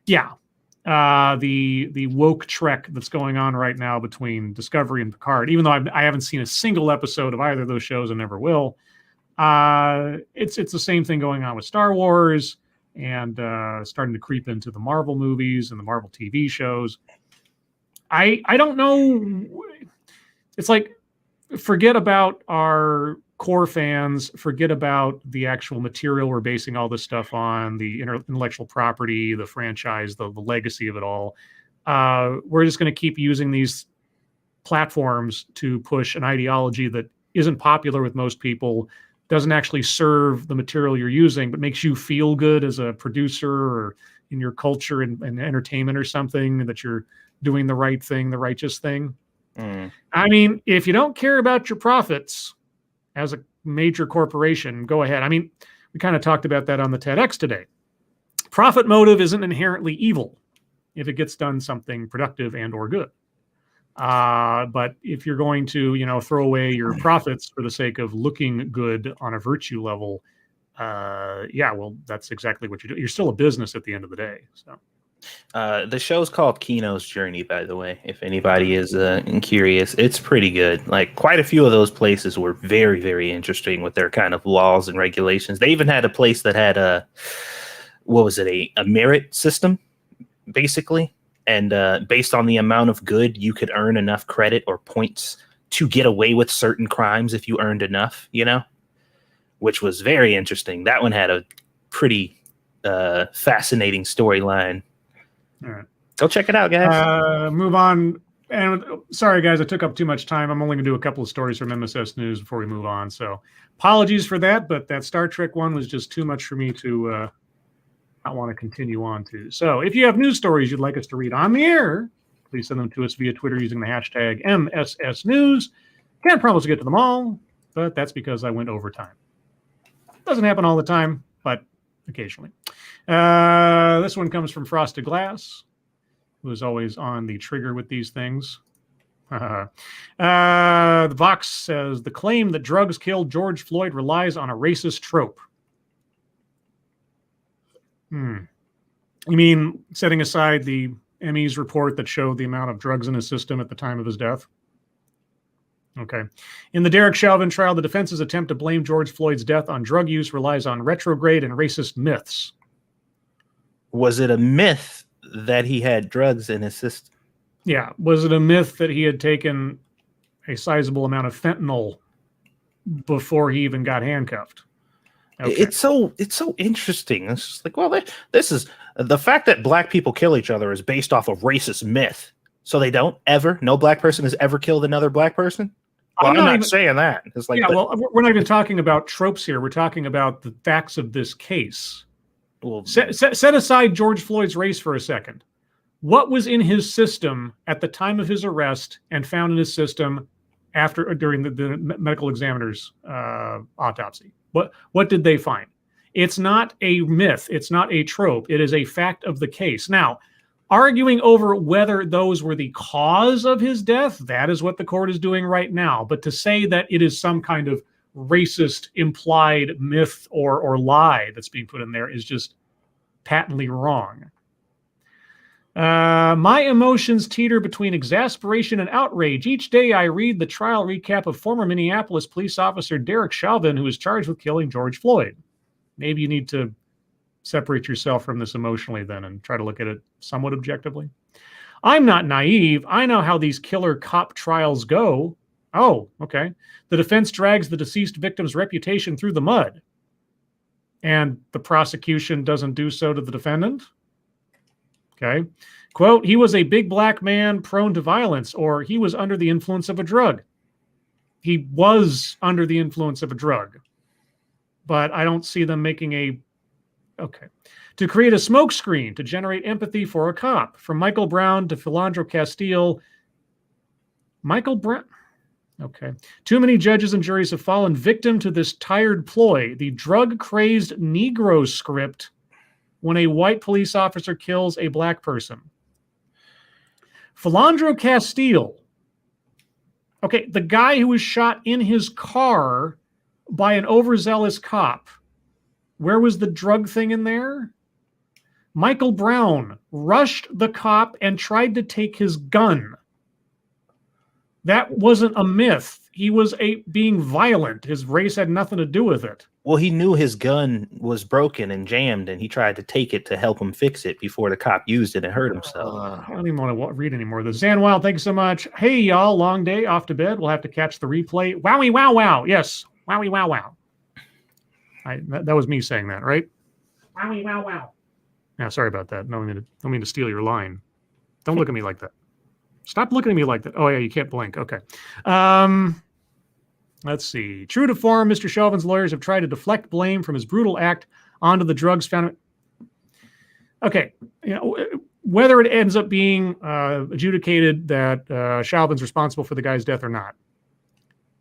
Yeah, the woke trek that's going on right now between Discovery and Picard, even though I haven't seen a single episode of either of those shows and never will, it's the same thing going on with Star Wars and starting to creep into the Marvel movies and the Marvel TV shows. I don't know. It's like, forget about our core fans, forget about the actual material we're basing all this stuff on, the intellectual property, the franchise, the legacy of it all. We're just going to keep using these platforms to push an ideology that isn't popular with most people, doesn't actually serve the material you're using, but makes you feel good as a producer or in your culture and entertainment or something, that you're doing the right thing, the righteous thing. I mean, if you don't care about your profits as a major corporation, go ahead. I mean, we kind of talked about that on the TEDx today. Profit motive isn't inherently evil if it gets done something productive and or good. But if you're going to, throw away your profits for the sake of looking good on a virtue level, yeah, well, that's exactly what you do. You're still a business at the end of the day. So. The show's called Kino's Journey, by the way, if anybody is curious. It's pretty good. Like, quite a few of those places were very, very interesting with their kind of laws and regulations. They even had a place that had a merit system, basically. And based on the amount of good, you could earn enough credit or points to get away with certain crimes if you earned enough, which was very interesting. That one had a pretty fascinating storyline. All right. Go check it out, guys. Move on. And sorry, guys, I took up too much time. I'm only going to do a couple of stories from MSS News before we move on. So apologies for that, but that Star Trek one was just too much for me to not want to continue on to. So if you have news stories you'd like us to read on the air, please send them to us via Twitter using the hashtag MSS News. Can't promise to get to them all, but that's because I went over time. Doesn't happen all the time, but occasionally. This one comes from Frosted Glass, who is always on the trigger with these things. The Vox says, the claim that drugs killed George Floyd relies on a racist trope. You mean setting aside the ME's report that showed the amount of drugs in his system at the time of his death? Okay. In the Derek Chauvin trial, the defense's attempt to blame George Floyd's death on drug use relies on retrograde and racist myths. Was it a myth that he had drugs in his system? Yeah. Was it a myth that he had taken a sizable amount of fentanyl before he even got handcuffed? Okay. It's so interesting. It's just like, well, this is the fact that black people kill each other is based off of racist myth. So they don't ever. No black person has ever killed another black person. Well, I'm not saying that. It's like, well, we're not even talking about tropes here. We're talking about the facts of this case. Well, set aside George Floyd's race for a second. What was in his system at the time of his arrest and found in his system during the medical examiner's autopsy? What did they find? It's not a myth. It's not a trope. It is a fact of the case. Now, arguing over whether those were the cause of his death, that is what the court is doing right now. But to say that it is some kind of racist implied myth or lie that's being put in there is just patently wrong. My emotions teeter between exasperation and outrage. Each day I read the trial recap of former Minneapolis police officer Derek Chauvin, who was charged with killing George Floyd. Maybe you need to separate yourself from this emotionally then and try to look at it somewhat objectively. I'm not naive. I know how these killer cop trials go. Oh, okay. The defense drags the deceased victim's reputation through the mud. And the prosecution doesn't do so to the defendant? Okay. Quote, he was a big black man prone to violence, or he was under the influence of a drug. He was under the influence of a drug. But I don't see them making okay. To create a smokescreen to generate empathy for a cop. From Michael Brown to Philandro Castile. Michael Brown. Okay. Too many judges and juries have fallen victim to this tired ploy, the drug-crazed Negro script when a white police officer kills a black person. Philandro Castile. Okay, the guy who was shot in his car by an overzealous cop. Where was the drug thing in there? Michael Brown rushed the cop and tried to take his gun. That wasn't a myth. He was being violent. His race had nothing to do with it. Well, he knew his gun was broken and jammed, and he tried to take it to help him fix it before the cop used it and hurt himself. I don't even want to read anymore of this. Zan Wild, thank you so much. Hey, y'all, long day, off to bed. We'll have to catch the replay. Wowie, wow, wow. Yes, wowie, wow, wow. That was me saying that, right? Wowie, wow, wow. Yeah, sorry about that. Don't mean to steal your line. Don't look at me like that. Stop looking at me like that. Oh, yeah, you can't blink. Okay. Let's see. True to form, Mr. Chauvin's lawyers have tried to deflect blame from his brutal act onto the drugs found. Okay. Whether it ends up being adjudicated that Chauvin's responsible for the guy's death or not,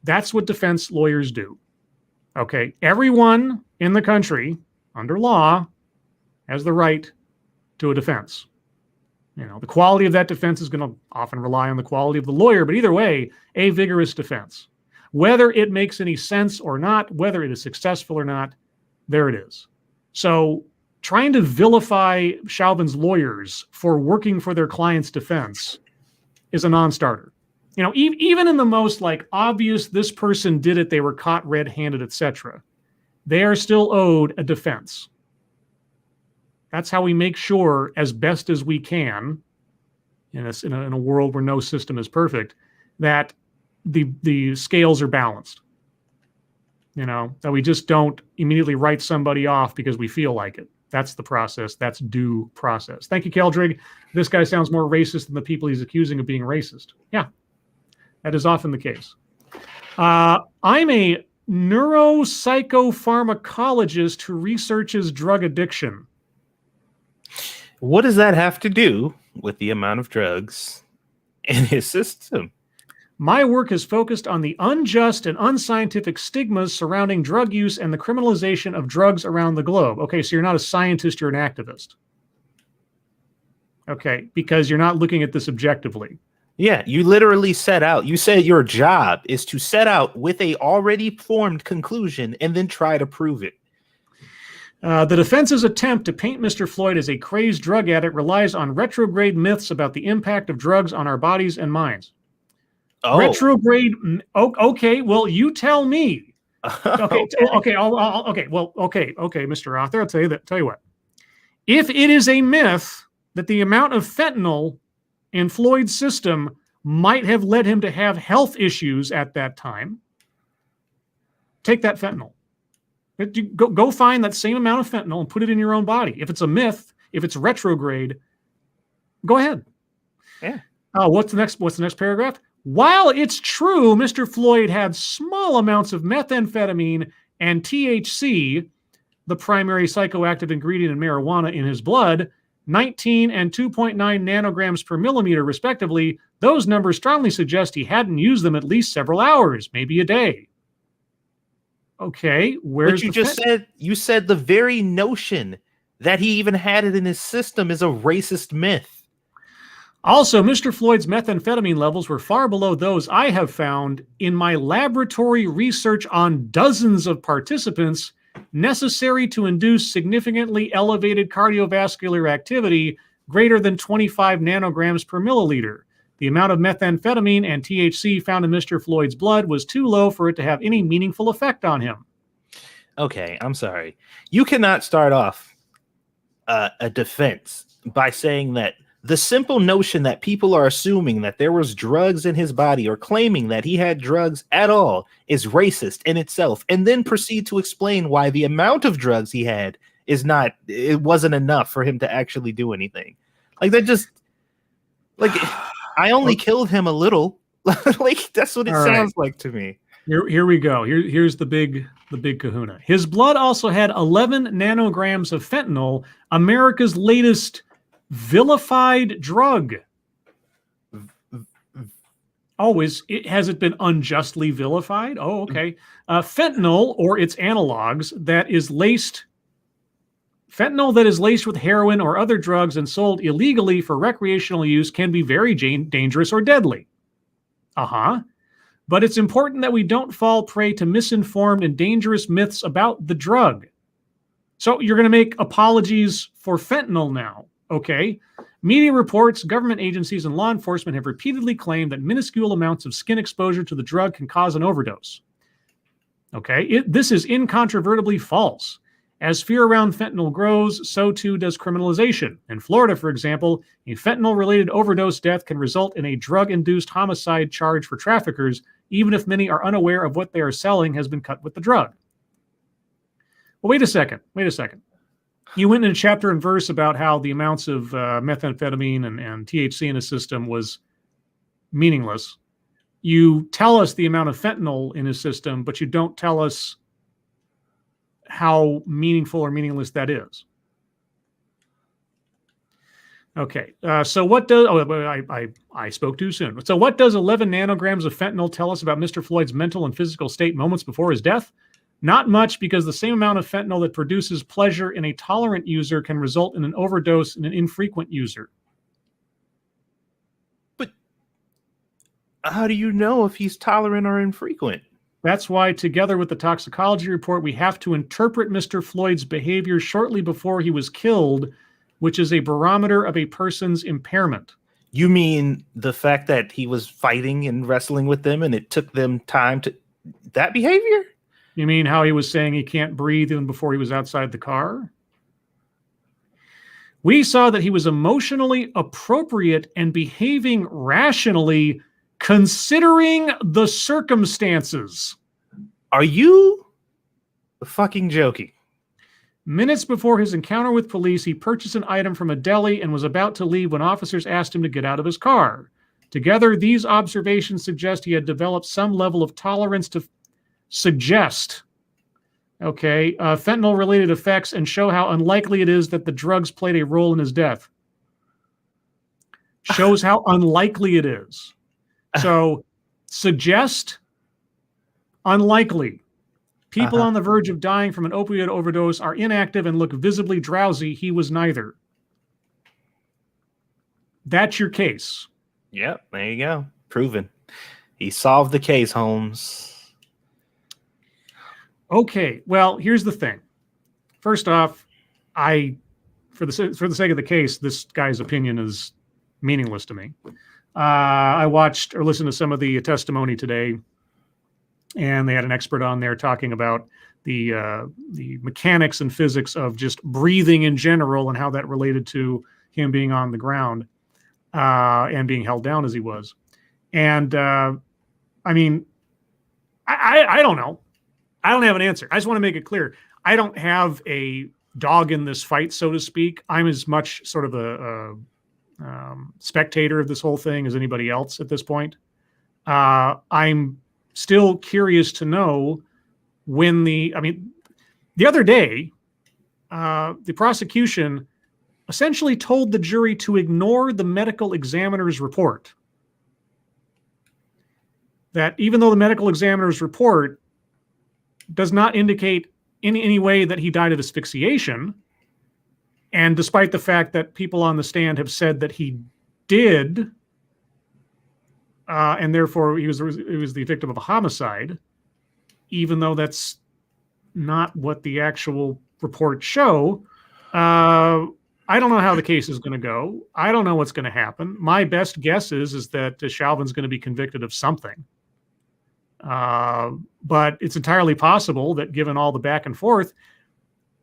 that's what defense lawyers do. Okay. Everyone in the country, under law, has the right to a defense. The quality of that defense is going to often rely on the quality of the lawyer, but either way, a vigorous defense. Whether it makes any sense or not, whether it is successful or not, there it is. So trying to vilify Chauvin's lawyers for working for their client's defense is a non-starter. Even in the most obvious, this person did it, they were caught red-handed, etc., they are still owed a defense. That's how we make sure, as best as we can, in a world where no system is perfect, that the scales are balanced. That we just don't immediately write somebody off because we feel like it. That's the process. That's due process. Thank you, Keldrig. This guy sounds more racist than the people he's accusing of being racist. Yeah, that is often the case. I'm a neuropsychopharmacologist who researches drug addiction. What does that have to do with the amount of drugs in his system? My work is focused on the unjust and unscientific stigmas surrounding drug use and the criminalization of drugs around the globe. Okay, so you're not a scientist, you're an activist. Okay, because you're not looking at this objectively. Yeah, you literally set out. You said your job is to set out with a already formed conclusion and then try to prove it. The defense's attempt to paint Mr. Floyd as a crazed drug addict relies on retrograde myths about the impact of drugs on our bodies and minds. Oh. Retrograde. Okay. Well, you tell me. Okay. Okay. Okay, Mr. Author. I'll tell you what. If it is a myth that the amount of fentanyl in Floyd's system might have led him to have health issues at that time, take that fentanyl. Go find that same amount of fentanyl and put it in your own body. If it's a myth, if it's retrograde, go ahead. Yeah. What's the next paragraph? While it's true Mr. Floyd had small amounts of methamphetamine and THC, the primary psychoactive ingredient in marijuana, in his blood, 19 and 2.9 nanograms per millimeter, respectively, those numbers strongly suggest he hadn't used them at least several hours, maybe a day. Okay, where's But you said the very notion that he even had it in his system is a racist myth. Also, Mr. Floyd's methamphetamine levels were far below those I have found in my laboratory research on dozens of participants necessary to induce significantly elevated cardiovascular activity greater than 25 nanograms per milliliter. The amount of methamphetamine and THC found in Mr. Floyd's blood was too low for it to have any meaningful effect on him. Okay, I'm sorry. You cannot start off a defense by saying that the simple notion that people are assuming that there was drugs in his body or claiming that he had drugs at all is racist in itself, and then proceed to explain why the amount of drugs he had it wasn't enough for him to actually do anything. Like that just I only killed him a little. Like that's what it sounds like to me. Here we go. Here's the big kahuna. His blood also had 11 nanograms of fentanyl, America's latest vilified drug. Has it been unjustly vilified? Oh, okay. Fentanyl or its analogs fentanyl that is laced with heroin or other drugs and sold illegally for recreational use can be very dangerous or deadly. But it's important that we don't fall prey to misinformed and dangerous myths about the drug. So you're going to make apologies for fentanyl now. Okay. Media reports, government agencies, and law enforcement have repeatedly claimed that minuscule amounts of skin exposure to the drug can cause an overdose. Okay. This is incontrovertibly false. As fear around fentanyl grows, so too does criminalization. In Florida, for example, a fentanyl-related overdose death can result in a drug-induced homicide charge for traffickers, even if many are unaware of what they are selling has been cut with the drug. Well, wait a second. You went in a chapter and verse about how the amounts of methamphetamine and THC in a system was meaningless. You tell us the amount of fentanyl in his system, but you don't tell us how meaningful or meaningless that is. Okay, so what does... I spoke too soon. So what does 11 nanograms of fentanyl tell us about Mr. Floyd's mental and physical state moments before his death? Not much, because the same amount of fentanyl that produces pleasure in a tolerant user can result in an overdose in an infrequent user. But how do you know if he's tolerant or infrequent? That's why, together with the toxicology report, we have to interpret Mr. Floyd's behavior shortly before he was killed, which is a barometer of a person's impairment. You mean the fact that he was fighting and wrestling with them and it took them time to... That behavior? You mean how he was saying he can't breathe even before he was outside the car? We saw that he was emotionally appropriate and behaving rationally, considering the circumstances. Are you fucking joking? Minutes before his encounter with police, he purchased an item from a deli and was about to leave when officers asked him to get out of his car. Together, these observations suggest he had developed some level of tolerance to fentanyl-related effects and show how unlikely it is that the drugs played a role in his death. Shows how unlikely it is. So, suggest, unlikely. People on the verge of dying from an opioid overdose are inactive and look visibly drowsy. He was neither. That's your case. Yep, there you go. Proven. He solved the case, Holmes. Okay, well, here's the thing. First off, for the sake of the case, this guy's opinion is meaningless to me. I watched or listened to some of the testimony today, and they had an expert on there talking about the mechanics and physics of just breathing in general and how that related to him being on the ground and being held down as he was. And I mean, I don't know. I don't have an answer. I just want to make it clear. I don't have a dog in this fight, so to speak. I'm as much sort of a spectator of this whole thing as anybody else at this point. I'm still curious to know when the other day, the prosecution essentially told the jury to ignore the medical examiner's report. That even though the medical examiner's report does not indicate in any way that he died of asphyxiation, and despite the fact that people on the stand have said that he did, and therefore he was the victim of a homicide, even though that's not what the actual reports show. I don't know how the case is going to go. I don't know what's going to happen. My best guess is that Chauvin's going to be convicted of something. But it's entirely possible that given all the back and forth,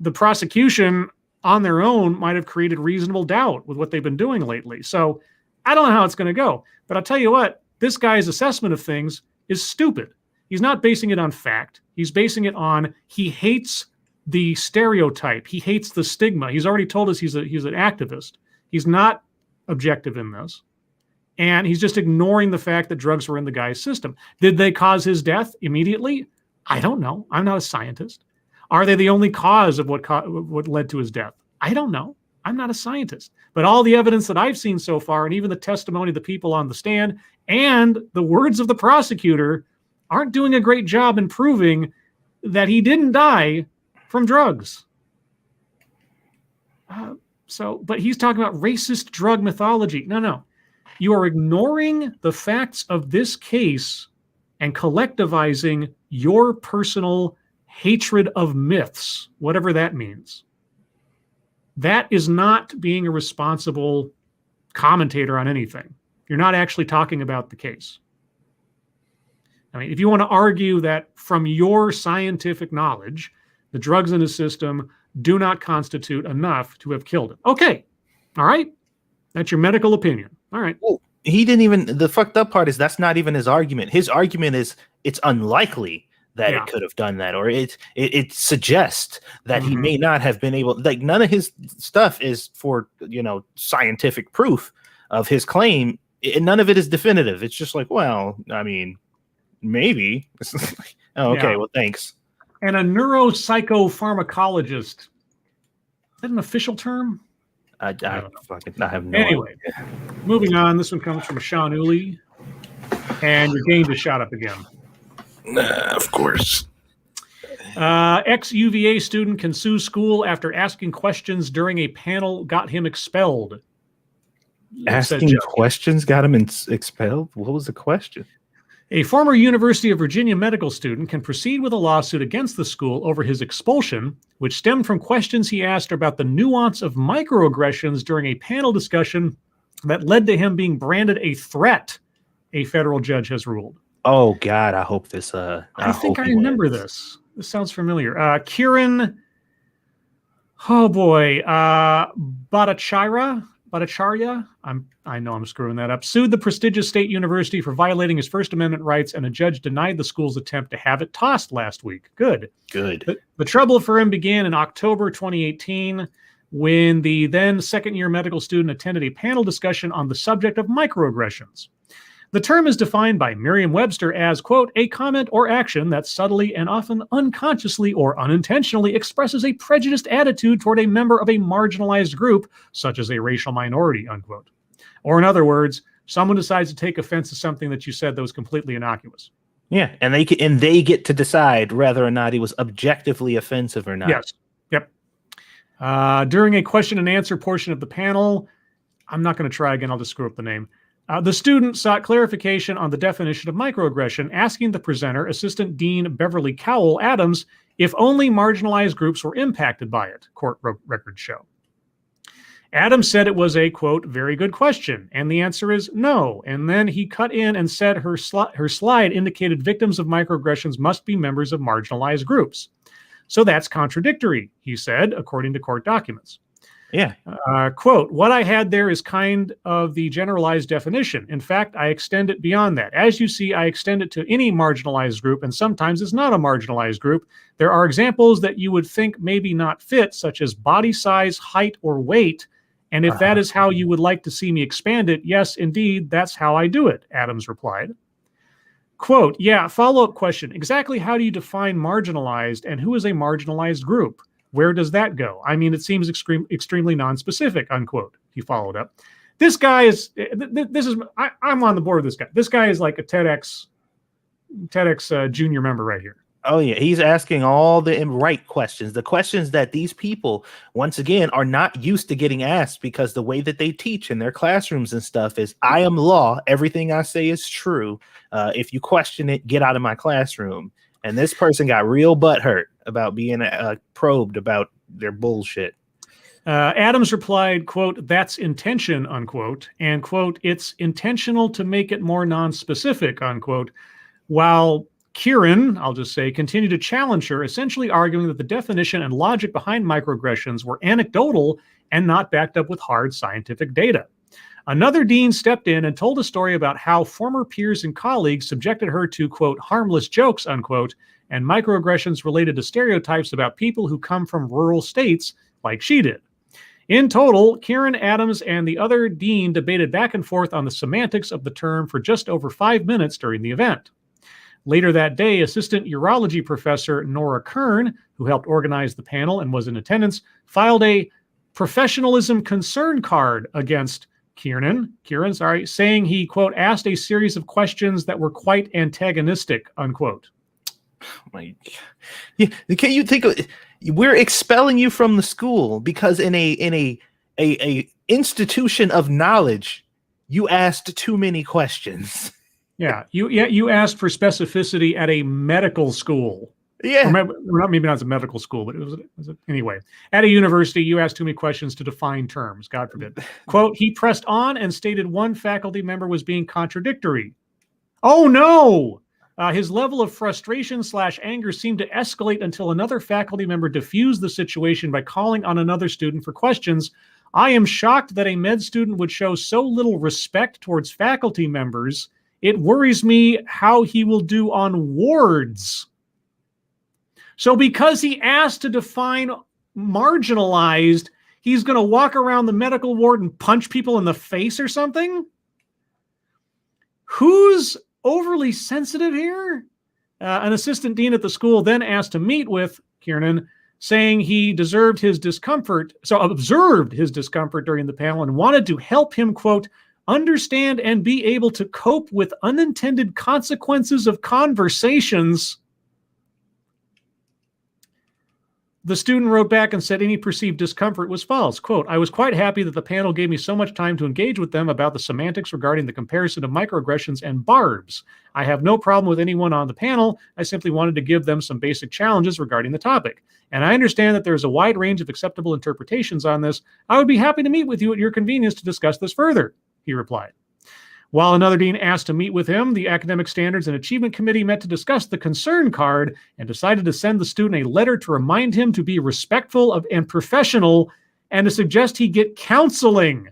the prosecution on their own might have created reasonable doubt with what they've been doing lately. So I don't know how it's going to go. But I'll tell you what, this guy's assessment of things is stupid. He's not basing it on fact. He's basing it on he hates the stereotype. He hates the stigma. He's already told us he's an activist. He's not objective in this. And he's just ignoring the fact that drugs were in the guy's system. Did they cause his death immediately? I don't know. I'm not a scientist. Are they the only cause of what led to his death? I don't know. I'm not a scientist. But all the evidence that I've seen so far, and even the testimony of the people on the stand and the words of the prosecutor, aren't doing a great job in proving that he didn't die from drugs. But he's talking about racist drug mythology. No. You are ignoring the facts of this case and collectivizing your personal hatred of myths, whatever that means. That is not being a responsible commentator on anything. You're not actually talking about the case. I mean, if you want to argue that from your scientific knowledge, the drugs in his system do not constitute enough to have killed him. Okay. All right. That's your medical opinion. All right. Well, he didn't even, the fucked up part is that's not even his argument. His argument is it's unlikely that it could have done that, or it suggests that he may not have been able, like none of his stuff is for, scientific proof of his claim. None of it is definitive. It's just like, well, I mean, maybe. Oh, okay. Yeah. Well, thanks. And a neuropsychopharmacologist. Is that an official term? I have no Anyway, idea. Moving on. This one comes from Sean Uli. And your game just shot up again. Of course. Ex-UVA student can sue school after asking questions during a panel got him expelled. Asking questions got him expelled? What was the question? A former University of Virginia medical student can proceed with a lawsuit against the school over his expulsion, which stemmed from questions he asked about the nuance of microaggressions during a panel discussion that led to him being branded a threat, a federal judge has ruled. Oh, God, I hope this... I think I remember this. This sounds familiar. Kiran... Oh, boy. Bhattacharya? I know I'm screwing that up. Sued the prestigious state university for violating his First Amendment rights, and a judge denied the school's attempt to have it tossed last week. Good. The trouble for him began in October 2018 when the then second-year medical student attended a panel discussion on the subject of microaggressions. The term is defined by Merriam-Webster as, quote, a comment or action that subtly and often unconsciously or unintentionally expresses a prejudiced attitude toward a member of a marginalized group, such as a racial minority, unquote. Or in other words, someone decides to take offense to something that you said that was completely innocuous. Yeah, and they get to decide whether or not it was objectively offensive or not. Yes. Yep. During a question and answer portion of the panel, I'm not going to try again, I'll just screw up the name. The student sought clarification on the definition of microaggression, asking the presenter, Assistant Dean Beverly Cowell Adams, if only marginalized groups were impacted by it, court records show. Adams said it was a, quote, very good question, and the answer is no. And then he cut in and said her slide indicated victims of microaggressions must be members of marginalized groups. So that's contradictory, he said, according to court documents. Yeah. Quote, what I had there is kind of the generalized definition. In fact, I extend it beyond that. As you see, I extend it to any marginalized group, and sometimes it's not a marginalized group. There are examples that you would think maybe not fit, such as body size, height, or weight. And if that is how you would like to see me expand it, yes, indeed, that's how I do it, Adams replied. Quote, yeah, follow-up question. Exactly how do you define marginalized, and who is a marginalized group? Where does that go? I mean, it seems extremely non-specific, unquote. He followed up. This guy is, I'm on the board with this guy. This guy is like a TEDx junior member right here. Oh, yeah. He's asking all the right questions, the questions that these people, once again, are not used to getting asked, because the way that they teach in their classrooms and stuff is, I am law. Everything I say is true. If you question it, get out of my classroom. And this person got real butthurt about being probed about their bullshit. Adams replied, quote, that's intention, unquote, and, quote, it's intentional to make it more non-specific, unquote, while Kieran, I'll just say, continued to challenge her, essentially arguing that the definition and logic behind microaggressions were anecdotal and not backed up with hard scientific data. Another dean stepped in and told a story about how former peers and colleagues subjected her to, quote, harmless jokes, unquote, and microaggressions related to stereotypes about people who come from rural states like she did. In total, Kieran, Adams, and the other dean debated back and forth on the semantics of the term for just over 5 minutes during the event. Later that day, assistant urology professor Nora Kern, who helped organize the panel and was in attendance, filed a professionalism concern card against Kieran, saying he, quote, asked a series of questions that were quite antagonistic, unquote. Can you think of, we're expelling you from the school because in a institution of knowledge, you asked too many questions. Yeah, you asked for specificity at a medical school. Yeah, maybe not as a medical school, but it was anyway. At a university, you asked too many questions to define terms. God forbid. Quote, he pressed on and stated one faculty member was being contradictory. Oh, no. His level of frustration/anger seemed to escalate until another faculty member diffused the situation by calling on another student for questions. I am shocked that a med student would show so little respect towards faculty members. It worries me how he will do on wards. So because he asked to define marginalized, he's going to walk around the medical ward and punch people in the face or something? Who's overly sensitive here? An assistant dean at the school then asked to meet with Kieran, saying he observed his discomfort during the panel and wanted to help him, quote, understand and be able to cope with unintended consequences of conversations. The student wrote back and said any perceived discomfort was false. Quote, I was quite happy that the panel gave me so much time to engage with them about the semantics regarding the comparison of microaggressions and barbs. I have no problem with anyone on the panel. I simply wanted to give them some basic challenges regarding the topic. And I understand that there is a wide range of acceptable interpretations on this. I would be happy to meet with you at your convenience to discuss this further, he replied. While another dean asked to meet with him, the Academic Standards and Achievement Committee met to discuss the concern card and decided to send the student a letter to remind him to be respectful of and professional and to suggest he get counseling.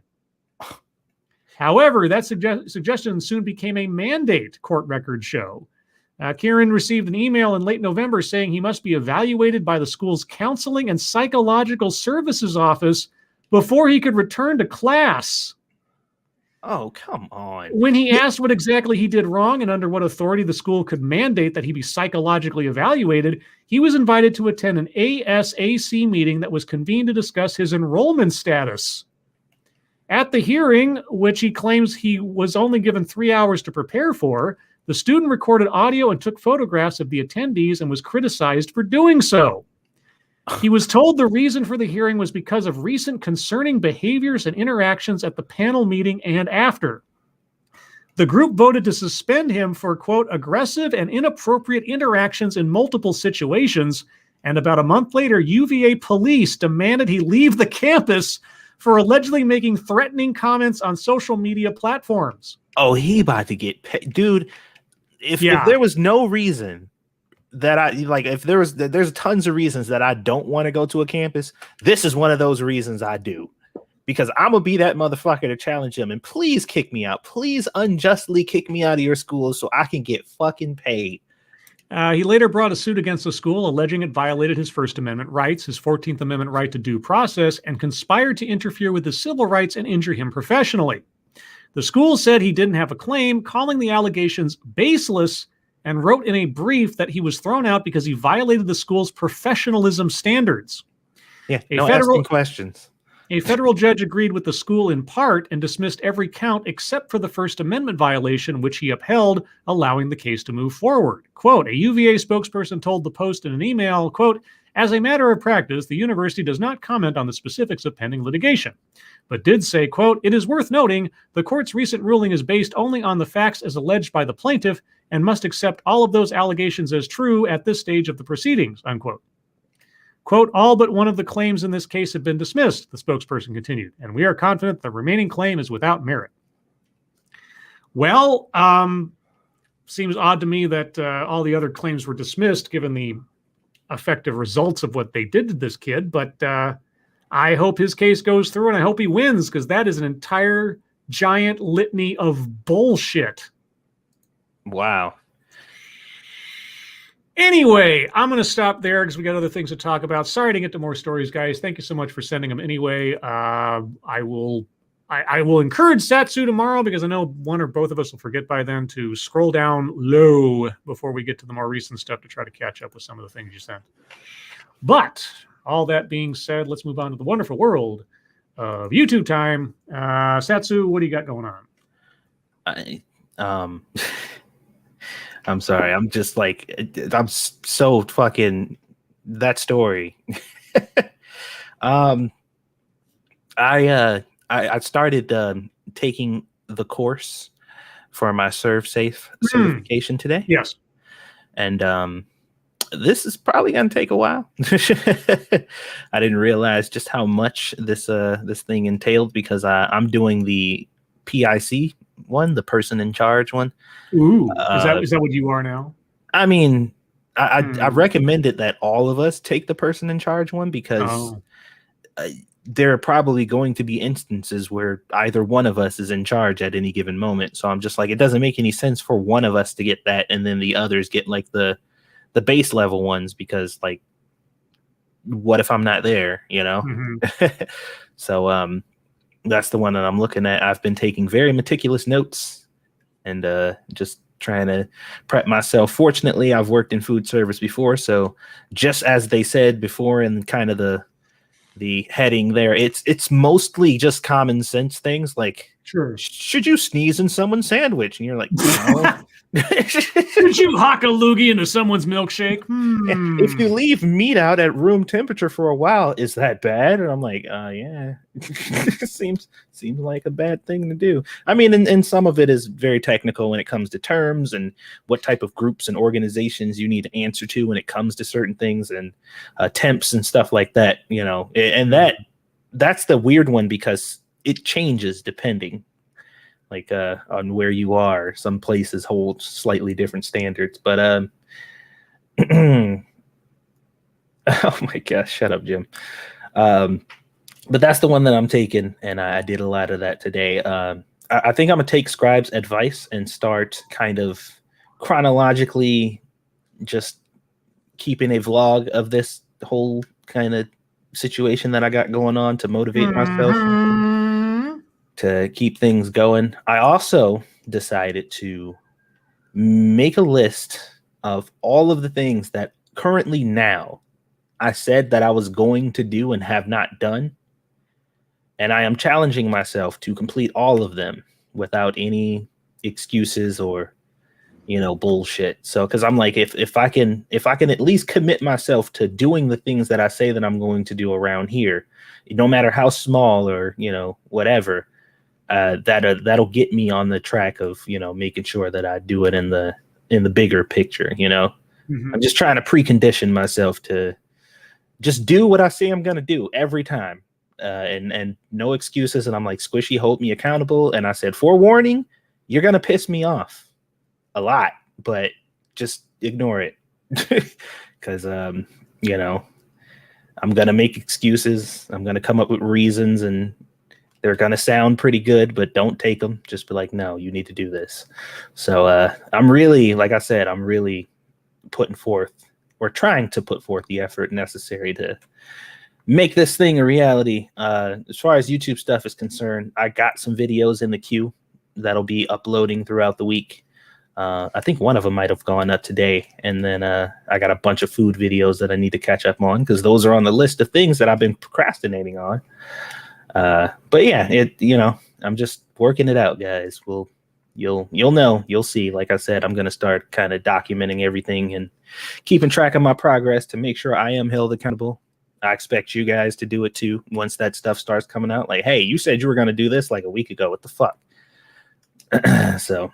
However, that suggestion soon became a mandate, court records show. Kieran received an email in late November saying he must be evaluated by the school's Counseling and Psychological Services Office before he could return to class. Oh, come on. When he asked what exactly he did wrong and under what authority the school could mandate that he be psychologically evaluated, he was invited to attend an ASAC meeting that was convened to discuss his enrollment status. At the hearing, which he claims he was only given 3 hours to prepare for, the student recorded audio and took photographs of the attendees and was criticized for doing so. He was told the reason for the hearing was because of recent concerning behaviors and interactions at the panel meeting and after. The group voted to suspend him for, quote, aggressive and inappropriate interactions in multiple situations, and about a month later, UVA police demanded he leave the campus for allegedly making threatening comments on social media platforms. Oh, he about to get paid. Dude, if there was no reason that I like, if there's tons of reasons that I don't want to go to a campus, this is one of those reasons I do. Because I'm gonna be that motherfucker to challenge them, and please kick me out. Please unjustly kick me out of your school so I can get fucking paid. He later brought a suit against the school, alleging it violated his First Amendment rights, his 14th Amendment right to due process, and conspired to interfere with his civil rights and injure him professionally. The school said he didn't have a claim, calling the allegations baseless, and wrote in a brief that he was thrown out because he violated the school's professionalism standards. Yeah, asking questions. A federal judge agreed with the school in part and dismissed every count except for the First Amendment violation, which he upheld, allowing the case to move forward. Quote, a UVA spokesperson told the Post in an email, quote, as a matter of practice, the university does not comment on the specifics of pending litigation, but did say, quote, it is worth noting the court's recent ruling is based only on the facts as alleged by the plaintiff and must accept all of those allegations as true at this stage of the proceedings, unquote. Quote, all but one of the claims in this case have been dismissed, the spokesperson continued, and we are confident the remaining claim is without merit. Well, seems odd to me that all the other claims were dismissed given the effective results of what they did to this kid, but I hope his case goes through and I hope he wins, because that is an entire giant litany of bullshit. Wow. Anyway, I'm going to stop there because we got other things to talk about. Sorry to get to more stories, guys. Thank you so much for sending them anyway. I will encourage Satsu tomorrow, because I know one or both of us will forget by then, to scroll down low before we get to the more recent stuff to try to catch up with some of the things you sent. But all that being said, let's move on to the wonderful world of YouTube time. Satsu, what do you got going on? I'm sorry. I'm just like, I'm so fucking that story. I started taking the course for my ServSafe certification today. Yes. And this is probably going to take a while. I didn't realize just how much this thing entailed, because I'm doing the PIC one, the person in charge one. Ooh, is that what you are now? I mean, I recommended that all of us take the person in charge one, because there are probably going to be instances where either one of us is in charge at any given moment. So I'm just like, it doesn't make any sense for one of us to get that and then the others get like the base level ones, because like, what if I'm not there, you know? Mm-hmm. So that's the one that I'm looking at. I've been taking very meticulous notes and just trying to prep myself. Fortunately, I've worked in food service before, so just as they said before in kind of the heading there, it's mostly just common sense things like, sure, should you sneeze in someone's sandwich? And you're like, no. Should you hock a loogie into someone's milkshake? If you leave meat out at room temperature for a while, is that bad? And I'm like, yeah. seems like a bad thing to do. I mean, and some of it is very technical when it comes to terms and what type of groups and organizations you need to answer to when it comes to certain things, and temps and stuff like that, you know. And that's the weird one, because it changes depending like on where you are. Some places hold slightly different standards, but oh my gosh, shut up, Jim. But that's the one that I'm taking, and I did a lot of that today. I think I'm gonna take Scribe's advice and start kind of chronologically just keeping a vlog of this whole kind of situation that I got going on to motivate myself, to keep things going. I also decided to make a list of all of the things that currently now I said that I was going to do and have not done. And I am challenging myself to complete all of them without any excuses or, you know, bullshit. So, because I'm like, if I can at least commit myself to doing the things that I say that I'm going to do around here, no matter how small or, you know, whatever, that'll get me on the track of, you know, making sure that I do it in the bigger picture. You know, I'm just trying to precondition myself to just do what I say I'm gonna do every time, and no excuses. And I'm like, Squishy, hold me accountable. And I said, forewarning, you're gonna piss me off a lot, but just ignore it. because you know, I'm gonna make excuses. I'm gonna come up with reasons, and they're gonna sound pretty good, but don't take them. Just be like, no, you need to do this. So I'm really, like I said, I'm really putting forth or trying to put forth the effort necessary to make this thing a reality. As far as YouTube stuff is concerned, I got some videos in the queue that'll be uploading throughout the week. I think one of them might have gone up today, and then I got a bunch of food videos that I need to catch up on because those are on the list of things that I've been procrastinating on. But yeah, I'm just working it out, guys. You'll know, you'll see. Like I said, I'm gonna start kind of documenting everything and keeping track of my progress to make sure I am held accountable. I expect you guys to do it too once that stuff starts coming out. Like, hey, you said you were gonna do this like a week ago. What the fuck? So.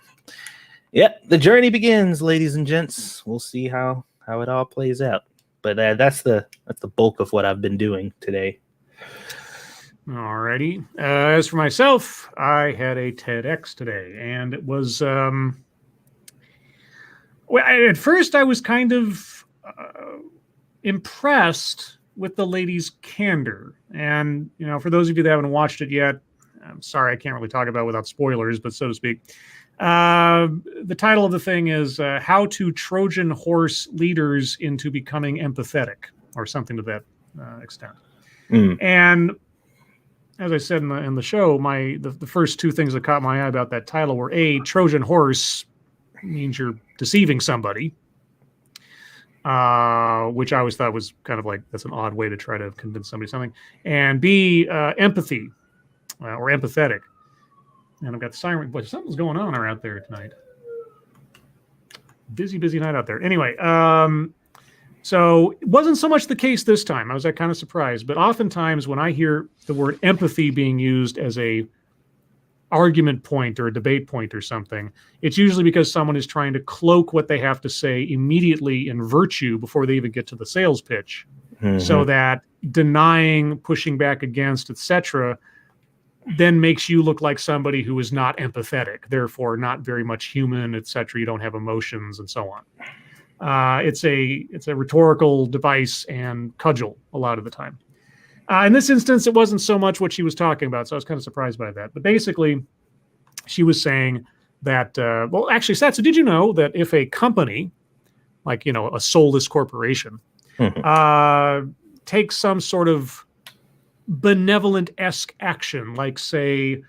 Yeah, the journey begins, ladies and gents. We'll see how it all plays out. But that's the bulk of what I've been doing today. Alrighty. As for myself, I had a TEDx today, and it was well. At first, I was kind of impressed with the lady's candor, and for those of you that haven't watched it yet, I'm sorry I can't really talk about it without spoilers, but so to speak. The title of the thing is How to Trojan Horse Leaders into Becoming Empathetic, or something to that extent. And as I said in the show, the first two things that caught my eye about that title were Trojan horse means you're deceiving somebody, which I always thought was kind of like that's an odd way to try to convince somebody something, and B, empathy or empathetic. And I've got the siren, but something's going on out there tonight. Busy night out there. Anyway, so it wasn't so much the case this time. I was kind of surprised. But oftentimes when I hear the word empathy being used as a argument point or a debate point or something, it's usually because someone is trying to cloak what they have to say immediately in virtue before they even get to the sales pitch. Mm-hmm. So that denying, pushing back against, etc., then makes you look like somebody who is not empathetic, therefore not very much human, etc. You don't have emotions and so on. It's a rhetorical device and cudgel a lot of the time. In this instance, it wasn't so much what she was talking about, so I was kind of surprised by that. But basically, she was saying that, well, actually, Satsu, did you know that if a company, like, a soulless corporation, takes some sort of benevolent-esque action, like, say,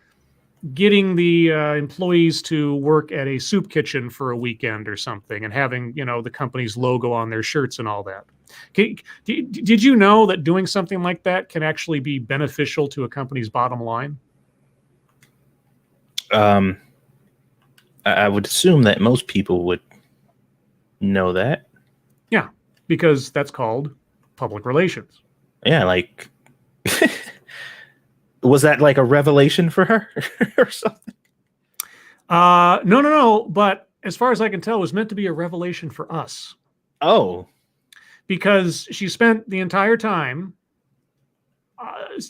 getting the employees to work at a soup kitchen for a weekend or something and having, the company's logo on their shirts and all that. Did you know that doing something like that can actually be beneficial to a company's bottom line? I would assume that most people would know that. Yeah, because that's called public relations. Yeah, like... Was that like a revelation for her or something? No. But as far as I can tell, it was meant to be a revelation for us. Oh. Because she spent the entire time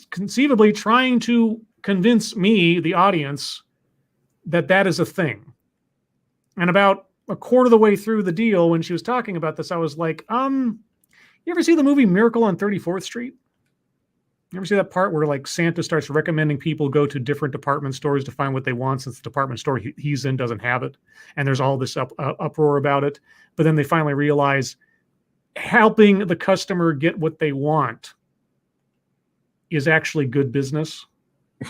conceivably trying to convince me, the audience, that is a thing. And about a quarter of the way through the deal, when she was talking about this, I was like, you ever see the movie Miracle on 34th Street? You ever see that part where, like, Santa starts recommending people go to different department stores to find what they want since the department store he's in doesn't have it? And there's all this uproar about it. But then they finally realize helping the customer get what they want is actually good business.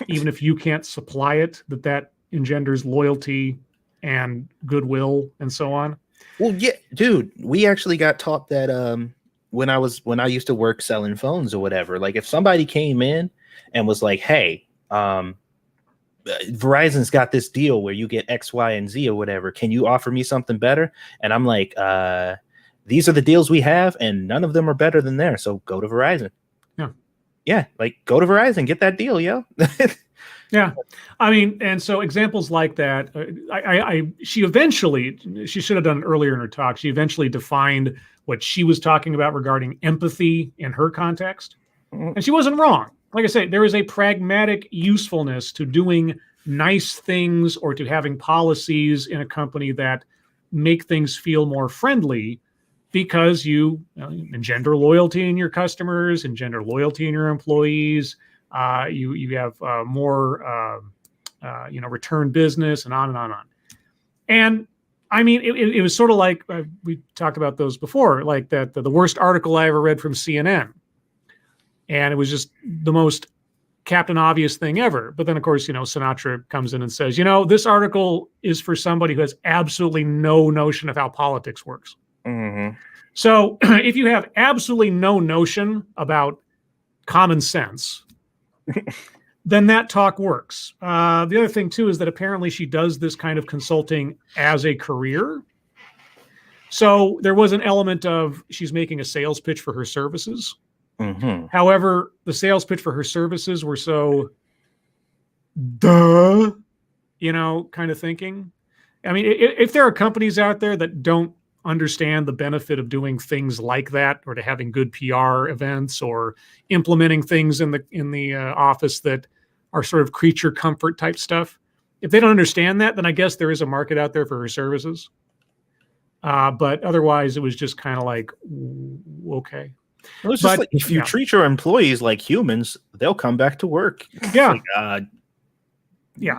Even if you can't supply it, that engenders loyalty and goodwill and so on. Well, yeah, dude, we actually got taught that when I used to work selling phones or whatever, like if somebody came in and was like, hey, Verizon's got this deal where you get X, Y, and Z or whatever. Can you offer me something better? And I'm like, these are the deals we have and none of them are better than theirs. So go to Verizon. Yeah. Like go to Verizon, get that deal, yo. Yeah. I mean, and so examples like that, she should have done it earlier in her talk. She eventually defined what she was talking about regarding empathy in her context. And she wasn't wrong. Like I say, there is a pragmatic usefulness to doing nice things or to having policies in a company that make things feel more friendly, because you engender loyalty in your customers, engender loyalty in your employees. You have more return business, and on and on and on. And I mean, it was sort of like we talked about those before, like that the worst article I ever read from CNN, and it was just the most Captain Obvious thing ever. But then, of course, Sinatra comes in and says, this article is for somebody who has absolutely no notion of how politics works. Mm-hmm. So if you have absolutely no notion about common sense, then that talk works. The other thing, too, is that apparently she does this kind of consulting as a career. So there was an element of she's making a sales pitch for her services. Mm-hmm. However, the sales pitch for her services were so duh, kind of thinking. I mean, if there are companies out there that don't understand the benefit of doing things like that, or to having good PR events, or implementing things in the office that are sort of creature comfort type stuff, if they don't understand that, then I guess there is a market out there for her services. But otherwise, it was just kind of like, okay. Well, it's just like, if you treat your employees like humans, they'll come back to work. Yeah.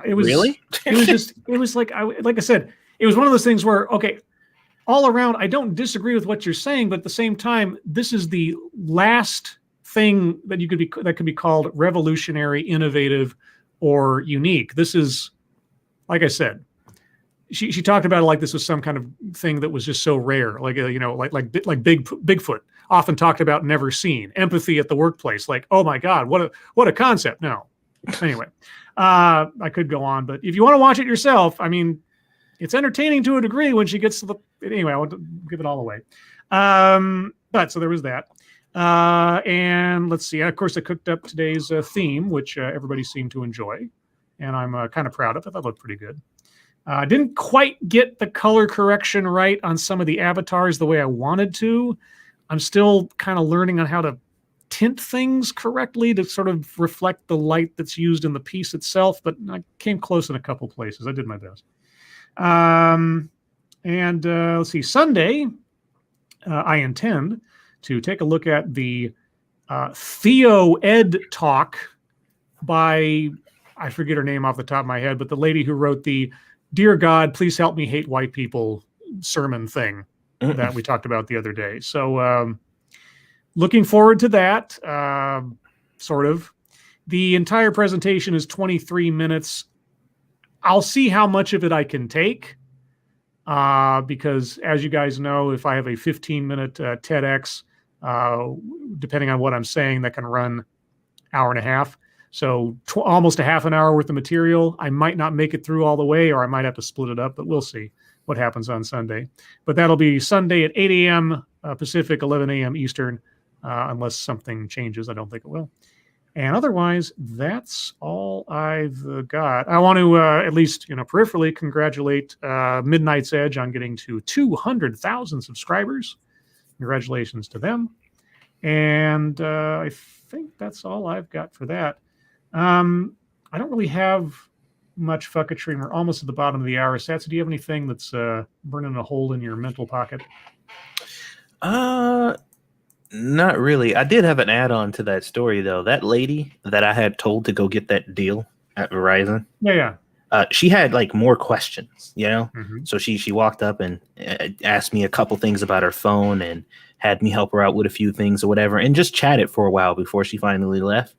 It was really. It was like I said, it was one of those things where, okay, all around, I don't disagree with what you're saying, but at the same time, this is the last thing that could be called revolutionary, innovative, or unique. This is, like I said, she talked about it like this was some kind of thing that was just so rare, like Bigfoot, often talked about, never seen. Empathy at the workplace, like, oh my God, what a concept. No, anyway, I could go on, but if you want to watch it yourself, I mean, it's entertaining to a degree when she gets to anyway, I won't give it all away. But so there was that. And let's see, of course, I cooked up today's theme, which everybody seemed to enjoy, and I'm kind of proud of it. That looked pretty good. Didn't quite get the color correction right on some of the avatars the way I wanted to. I'm still kind of learning on how to tint things correctly to sort of reflect the light that's used in the piece itself, but I came close in a couple places. I did my best. Let's see, Sunday, I intend to take a look at the Theo Ed talk by, I forget her name off the top of my head, but the lady who wrote the Dear God, Please Help Me Hate White People sermon thing that we talked about the other day. So looking forward to that, sort of. The entire presentation is 23 minutes. I'll see how much of it I can take, because as you guys know, if I have a 15-minute TEDx, depending on what I'm saying, that can run hour and a half. So almost a half an hour worth of material. I might not make it through all the way, or I might have to split it up, but we'll see what happens on Sunday. But that'll be Sunday at 8 a.m. Pacific, 11 a.m. Eastern, unless something changes. I don't think it will. And otherwise, that's all I've got. I want to at least, peripherally congratulate Midnight's Edge on getting to 200,000 subscribers. Congratulations to them. And I think that's all I've got for that. I don't really have much fucketry. We're almost at the bottom of the hour. Satsu, do you have anything that's burning a hole in your mental pocket? Not really. I did have an add-on to that story, though. That lady that I had told to go get that deal at Verizon. Yeah. She had like more questions, Mm-hmm. So she walked up and asked me a couple things about her phone and had me help her out with a few things or whatever, and just chatted for a while before she finally left.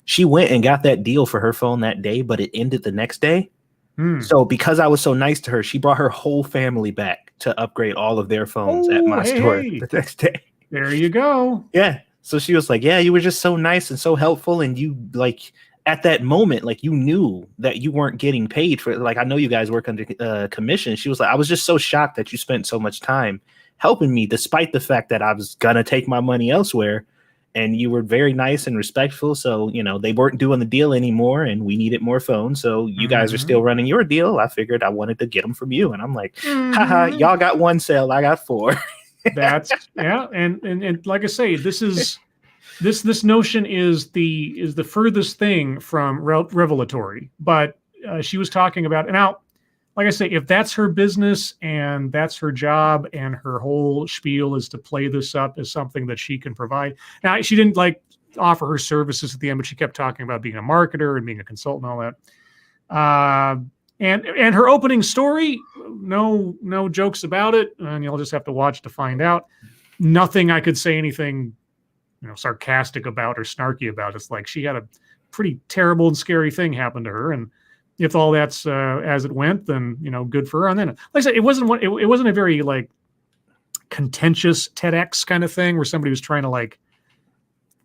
She went and got that deal for her phone that day, but it ended the next day. So because I was so nice to her, she brought her whole family back to upgrade all of their phones at my store the next day. There you go. Yeah. So she was like, yeah, you were just so nice and so helpful. And you like at that moment, like you knew that you weren't getting paid for it. Like, I know you guys work under commission. She was like, I was just so shocked that you spent so much time helping me, despite the fact that I was going to take my money elsewhere. And you were very nice and respectful. So, they weren't doing the deal anymore and we needed more phones. So you guys are still running your deal. I figured I wanted to get them from you. And I'm like, haha, y'all got one sale. I got 4. That's yeah. And like I say, this notion is the furthest thing from revelatory, but she was talking about, and now like I say, if that's her business and that's her job and her whole spiel is to play this up as something that she can provide. Now, she didn't like offer her services at the end, but she kept talking about being a marketer and being a consultant and all that. And her opening story, no jokes about it, and you'll just have to watch to find out. Nothing I could say anything, sarcastic about or snarky about. It's like she had a pretty terrible and scary thing happen to her, and if all that's as it went, then good for her. And then, like I said, it wasn't a very like contentious TEDx kind of thing where somebody was trying to like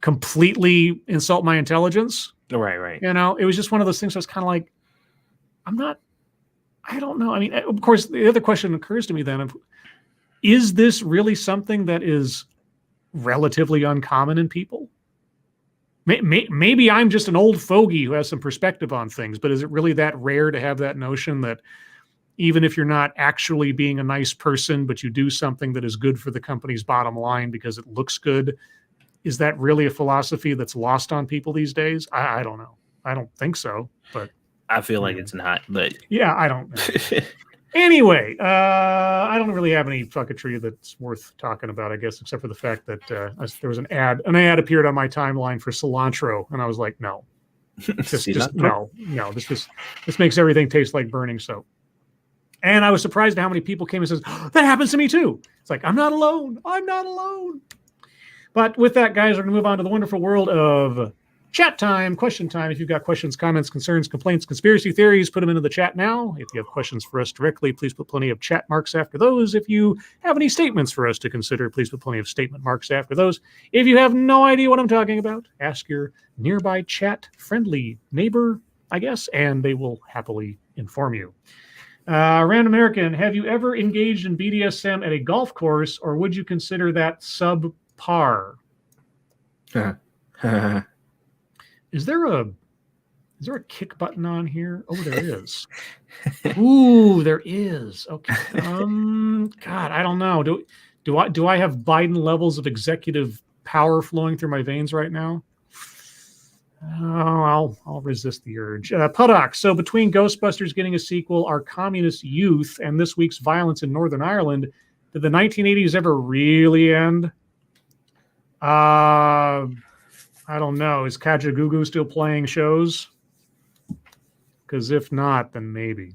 completely insult my intelligence. Right. It was just one of those things. I was kind of like, I don't know. I mean, of course, the other question occurs to me then of, is this really something that is relatively uncommon in people? Maybe I'm just an old fogey who has some perspective on things, but is it really that rare to have that notion that even if you're not actually being a nice person, but you do something that is good for the company's bottom line because it looks good, is that really a philosophy that's lost on people these days? I don't know. I don't think so, but I feel like it's not, but yeah, I don't know. Anyway, I don't really have any fucketry that's worth talking about, I guess, except for the fact that there was an ad appeared on my timeline for cilantro, and I was like, no, no, this makes everything taste like burning soap. And I was surprised at how many people came and says, oh, that happens to me too. It's like, I'm not alone. But with that, guys, we're going to move on to the wonderful world of chat time, question time. If you've got questions, comments, concerns, complaints, conspiracy theories, put them into the chat now. If you have questions for us directly, please put plenty of chat marks after those. If you have any statements for us to consider, please put plenty of statement marks after those. If you have no idea what I'm talking about, ask your nearby chat-friendly neighbor, I guess, and they will happily inform you. Random American, have you ever engaged in BDSM at a golf course, or would you consider that subpar? Is there a kick button on here? Oh, there is. Ooh, there is. Okay. God, I don't know. Do I have Biden levels of executive power flowing through my veins right now? Oh, I'll resist the urge. Puddock. So between Ghostbusters getting a sequel, our communist youth, and this week's violence in Northern Ireland, did the 1980s ever really end? I don't know. Is Kajagoogoo still playing shows? Because if not, then maybe.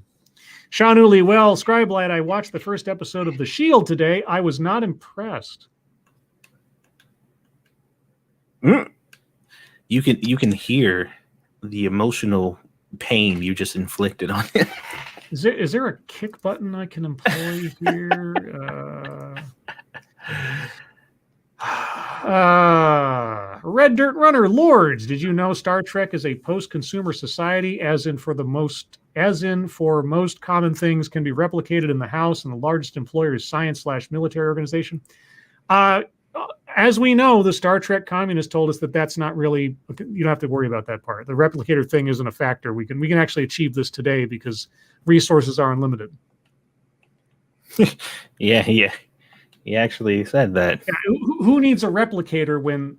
Sean Uli, well, Scribe Light, I watched the first episode of The Shield today. I was not impressed. You can hear the emotional pain you just inflicted on it. Is there a kick button I can employ here? Red Dirt Runner, Lords, did you know Star Trek is a post-consumer society, as in for most common things can be replicated in the house, and the largest employer is science/military organization? As we know, the Star Trek communists told us that that's not really, you don't have to worry about that part. The replicator thing isn't a factor. We can actually achieve this today because resources are unlimited. Yeah. He actually said that. Yeah, who needs a replicator when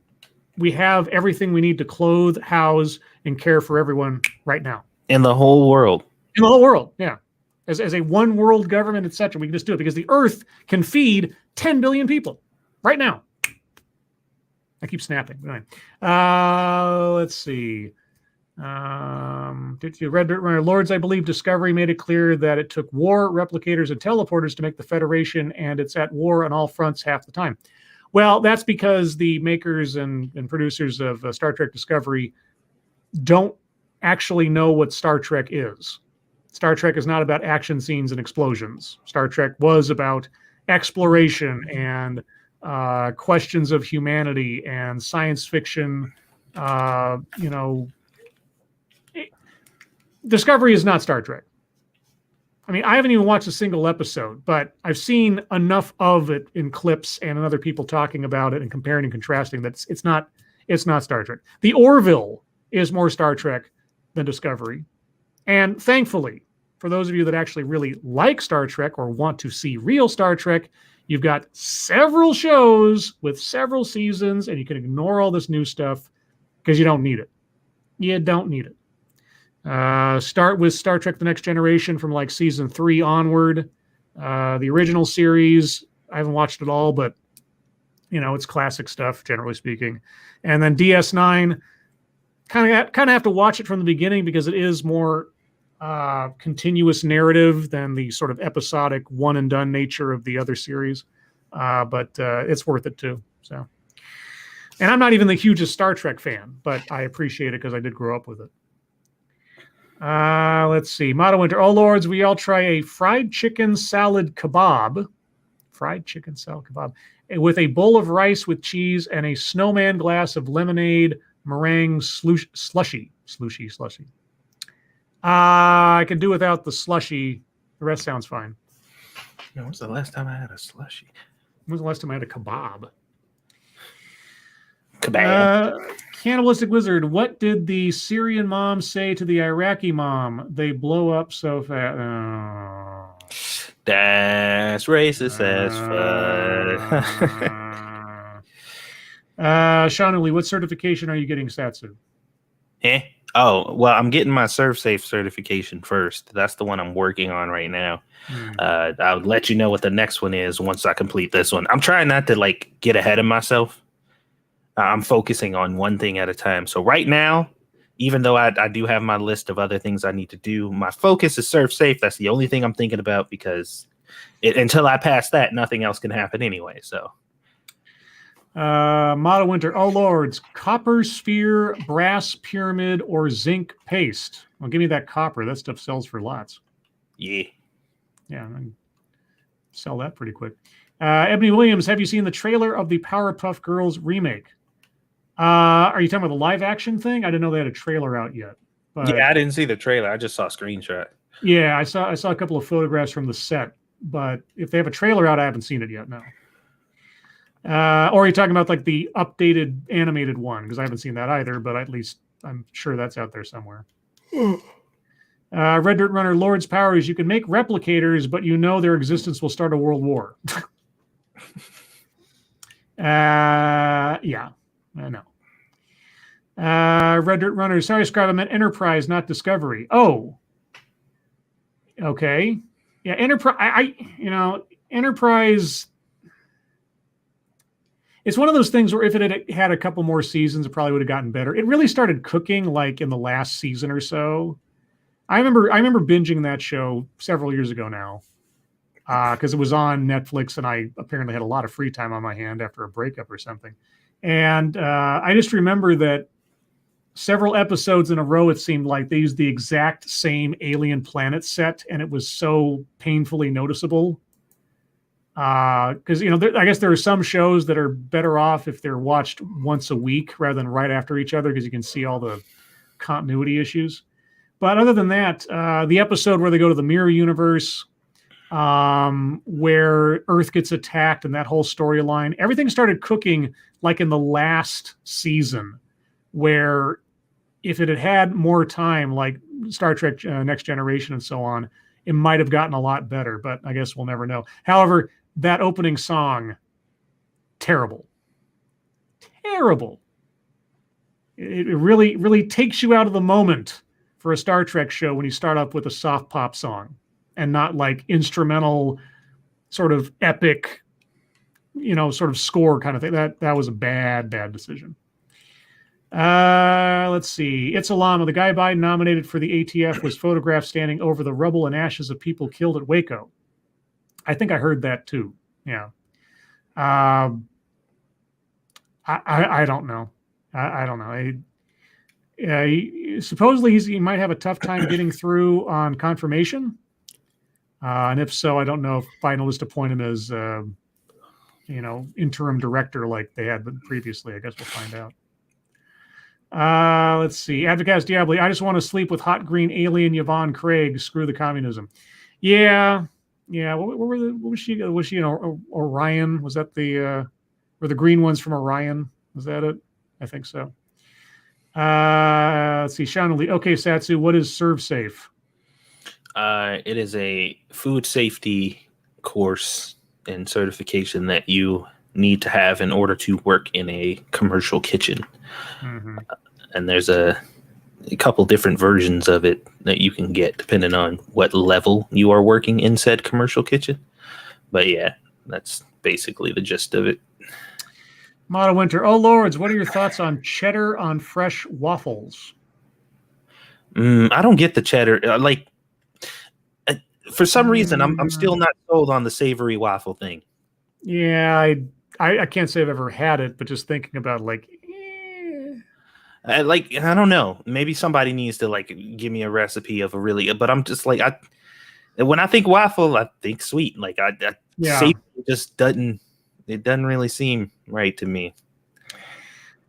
we have everything we need to clothe, house, and care for everyone right now? In the whole world. In the whole world, yeah. As a one world government, etc., we can just do it because the Earth can feed 10 billion people right now. I keep snapping. Let's see. Red Dirt Runner Lords, I believe Discovery made it clear that it took war, replicators, and teleporters to make the Federation, and it's at war on all fronts half the time. Well, that's because the makers and producers of Star Trek Discovery don't actually know what Star Trek is. Star Trek is not about action scenes and explosions. Star Trek was about exploration and questions of humanity and science fiction. Discovery is not Star Trek. I mean, I haven't even watched a single episode, but I've seen enough of it in clips and in other people talking about it and comparing and contrasting that it's not Star Trek. The Orville is more Star Trek than Discovery. And thankfully, for those of you that actually really like Star Trek or want to see real Star Trek, you've got several shows with several seasons, and you can ignore all this new stuff because you don't need it. You don't need it. Start with Star Trek: The Next Generation from like season 3 onward. The original series, I haven't watched it all, but it's classic stuff, generally speaking. And then DS9, kind of have to watch it from the beginning because it is more continuous narrative than the sort of episodic one and done nature of the other series. But it's worth it too. So, and I'm not even the hugest Star Trek fan, but I appreciate it because I did grow up with it. Let's see. Motto Winter. Oh, Lords, we all try a fried chicken salad kebab. Fried chicken salad kebab. With a bowl of rice with cheese and a snowman glass of lemonade, meringue slushy. I can do without the slushy. The rest sounds fine. When was the last time I had a slushy? When was the last time I had a kebab? Cannibalistic Wizard, what did the Syrian mom say to the Iraqi mom? They blow up so fast. That's racist as fuck. Sean Lee, what certification are you getting, Satsu? Oh, well, I'm getting my ServSafe certification first. That's the one I'm working on right now. I'll let you know what the next one is once I complete this one. I'm trying not to get ahead of myself. I'm focusing on one thing at a time. So right now, even though I do have my list of other things I need to do, my focus is ServSafe. That's the only thing I'm thinking about because until I pass that, nothing else can happen anyway. So, Motto Winter. Oh, Lords, copper sphere, brass pyramid, or zinc paste. Well, give me that copper. That stuff sells for lots. Yeah, I can sell that pretty quick. Ebony Williams, have you seen the trailer of the Powerpuff Girls remake? Are you talking about the live action thing? I didn't know they had a trailer out yet. But yeah, I didn't see the trailer. I just saw a screenshot. Yeah, I saw a couple of photographs from the set, but if they have a trailer out, I haven't seen it yet. No. Or are you talking about the updated animated one? Because I haven't seen that either, but at least I'm sure that's out there somewhere. Red Dirt Runner, Lord's Powers, you can make replicators, but their existence will start a world war. Yeah. I know. Red Dirt Runner. Sorry, Scribe. I meant Enterprise, not Discovery. Oh. Okay. Yeah, Enterprise. Enterprise. It's one of those things where if it had had a couple more seasons, it probably would have gotten better. It really started cooking in the last season or so. I remember binging that show several years ago now. Because it was on Netflix and I apparently had a lot of free time on my hand after a breakup or something. And I just remember that several episodes in a row, it seemed like they used the exact same alien planet set, and it was so painfully noticeable. Because, I guess there are some shows that are better off if they're watched once a week rather than right after each other because you can see all the continuity issues. But other than that, the episode where they go to the mirror universe, where Earth gets attacked and that whole storyline, everything started cooking in the last season, where if it had had more time, like Star Trek Next Generation and so on, it might have gotten a lot better, but I guess we'll never know. However, that opening song, terrible. It really, really takes you out of the moment for a Star Trek show when you start up with a soft pop song and not instrumental sort of epic, sort of score kind of thing. That was a bad decision. Let's see. It's a llama. The guy Biden nominated for the ATF was photographed standing over the rubble and ashes of people killed at Waco. I think I heard that too. Yeah. I don't know. I don't know. Supposedly he might have a tough time getting through on confirmation. And if so, I don't know if Biden will just appoint him as, interim director like they had previously. I guess we'll find out. Let's see. Advocates Diablo. I just want to sleep with hot green alien Yvonne Craig. Screw the communism. Yeah. What was she? Was she Orion? Was that were the green ones from Orion? Was that it? I think so. Let's see. Sean Lee. Okay, Satsu. What is ServSafe? It is a food safety course and certification that you need to have in order to work in a commercial kitchen. Mm-hmm. And there's a a couple different versions of it that you can get depending on what level you are working in said commercial kitchen. But yeah, that's basically the gist of it. Motto Winter. Oh, Lords, what are your thoughts on cheddar on fresh waffles? I don't get the cheddar. For some reason, I'm still not sold on the savory waffle thing. Yeah, I can't say I've ever had it, but just thinking about I don't know. Maybe somebody needs to give me a recipe of a really. But I'm just when I think waffle, I think sweet. Savory just doesn't. It doesn't really seem right to me.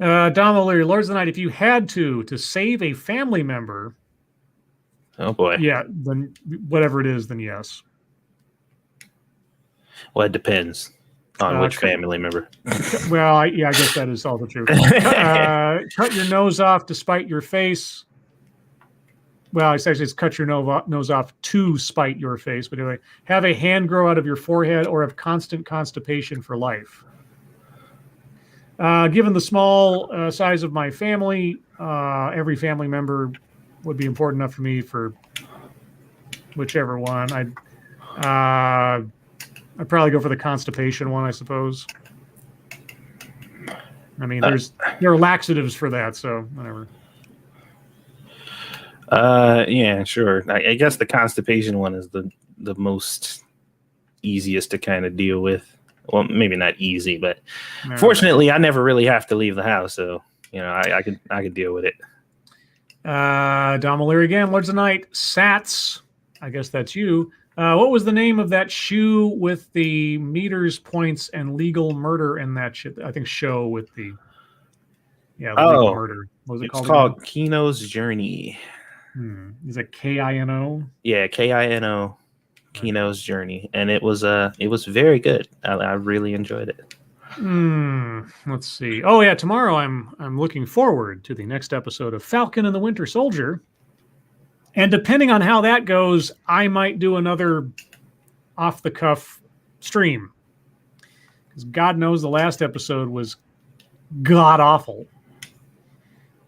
Dom O'Leary, Lords of the Night. If you had to save a family member, oh boy, yeah, then whatever it is, then yes. Well, it depends on which family member. Well, I guess that is also true. Cut your nose off to spite your face. Well, it's cut your nose off to spite your face. But anyway, have a hand grow out of your forehead or have constant constipation for life. Given the small size of my family, every family member would be important enough for me for whichever one. I'd probably go for the constipation one, I suppose. I mean, there are laxatives for that, so whatever. Yeah, sure. I guess the constipation one is the most easiest to kind of deal with. Well, maybe not easy, but fortunately, I never really have to leave the house, so I could deal with it. Dom O'Leary again, Lords of the Night. Sats, I guess that's you. What was the name of that shoe with the meters, points, and legal murder in that shit? I think show with the legal murder. What was it called? It's called Kino's Journey. Is it Kino? Yeah, Kino. Kino's Journey, and it was very good. I really enjoyed it. Let's see. Oh yeah, tomorrow I'm looking forward to the next episode of Falcon and the Winter Soldier. And depending on how that goes, I might do another off-the-cuff stream. Because God knows the last episode was god-awful.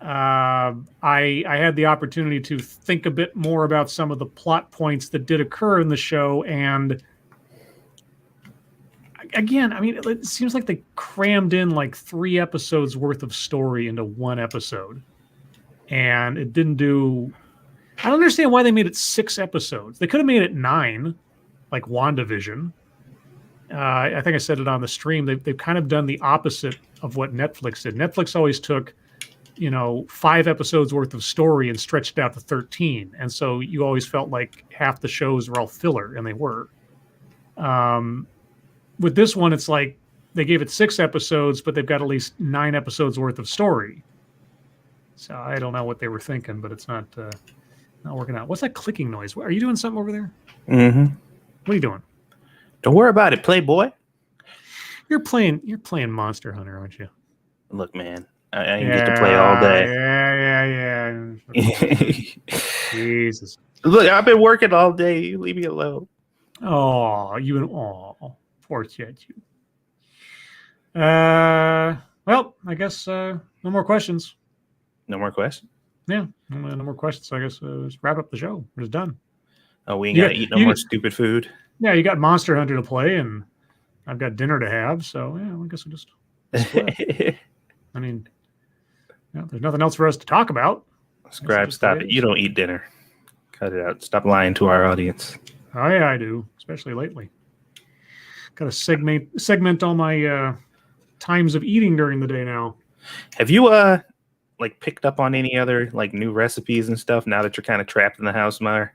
I had the opportunity to think a bit more about some of the plot points that did occur in the show. And again, I mean, it seems like they crammed in 3 episodes worth of story into one episode. And it didn't do... I don't understand why they made it 6 episodes. They could have made it 9, like WandaVision. I think I said it on the stream. They've kind of done the opposite of what Netflix did. Netflix always took, 5 episodes worth of story and stretched it out to 13. And so you always felt like half the shows were all filler, and they were. With this one, it's like they gave it 6 episodes, but they've got at least 9 episodes worth of story. So I don't know what they were thinking, but it's not working out. What's that clicking noise? Are you doing something over there? Mm-hmm. What are you doing? Don't worry about it, Playboy. You're playing Monster Hunter, aren't you? Look, man, I ain't get to play all day. Yeah. Jesus. Look, I've been working all day. You leave me alone. Oh, poor kid. Well, I guess no more questions. No more questions? Yeah, no more questions. So I guess let's wrap up the show. We're just done. Oh, we ain't got to eat no more stupid food? Yeah, you got Monster Hunter to play, and I've got dinner to have. So, yeah, I guess we'll just split. I mean, there's nothing else for us to talk about. Scribe, stop it. You don't eat dinner. Cut it out. Stop lying to our audience. Oh, yeah, I do, especially lately. Got to segment all my times of eating during the day now. Have you picked up on any other new recipes and stuff now that you're kind of trapped in the house, Meyer?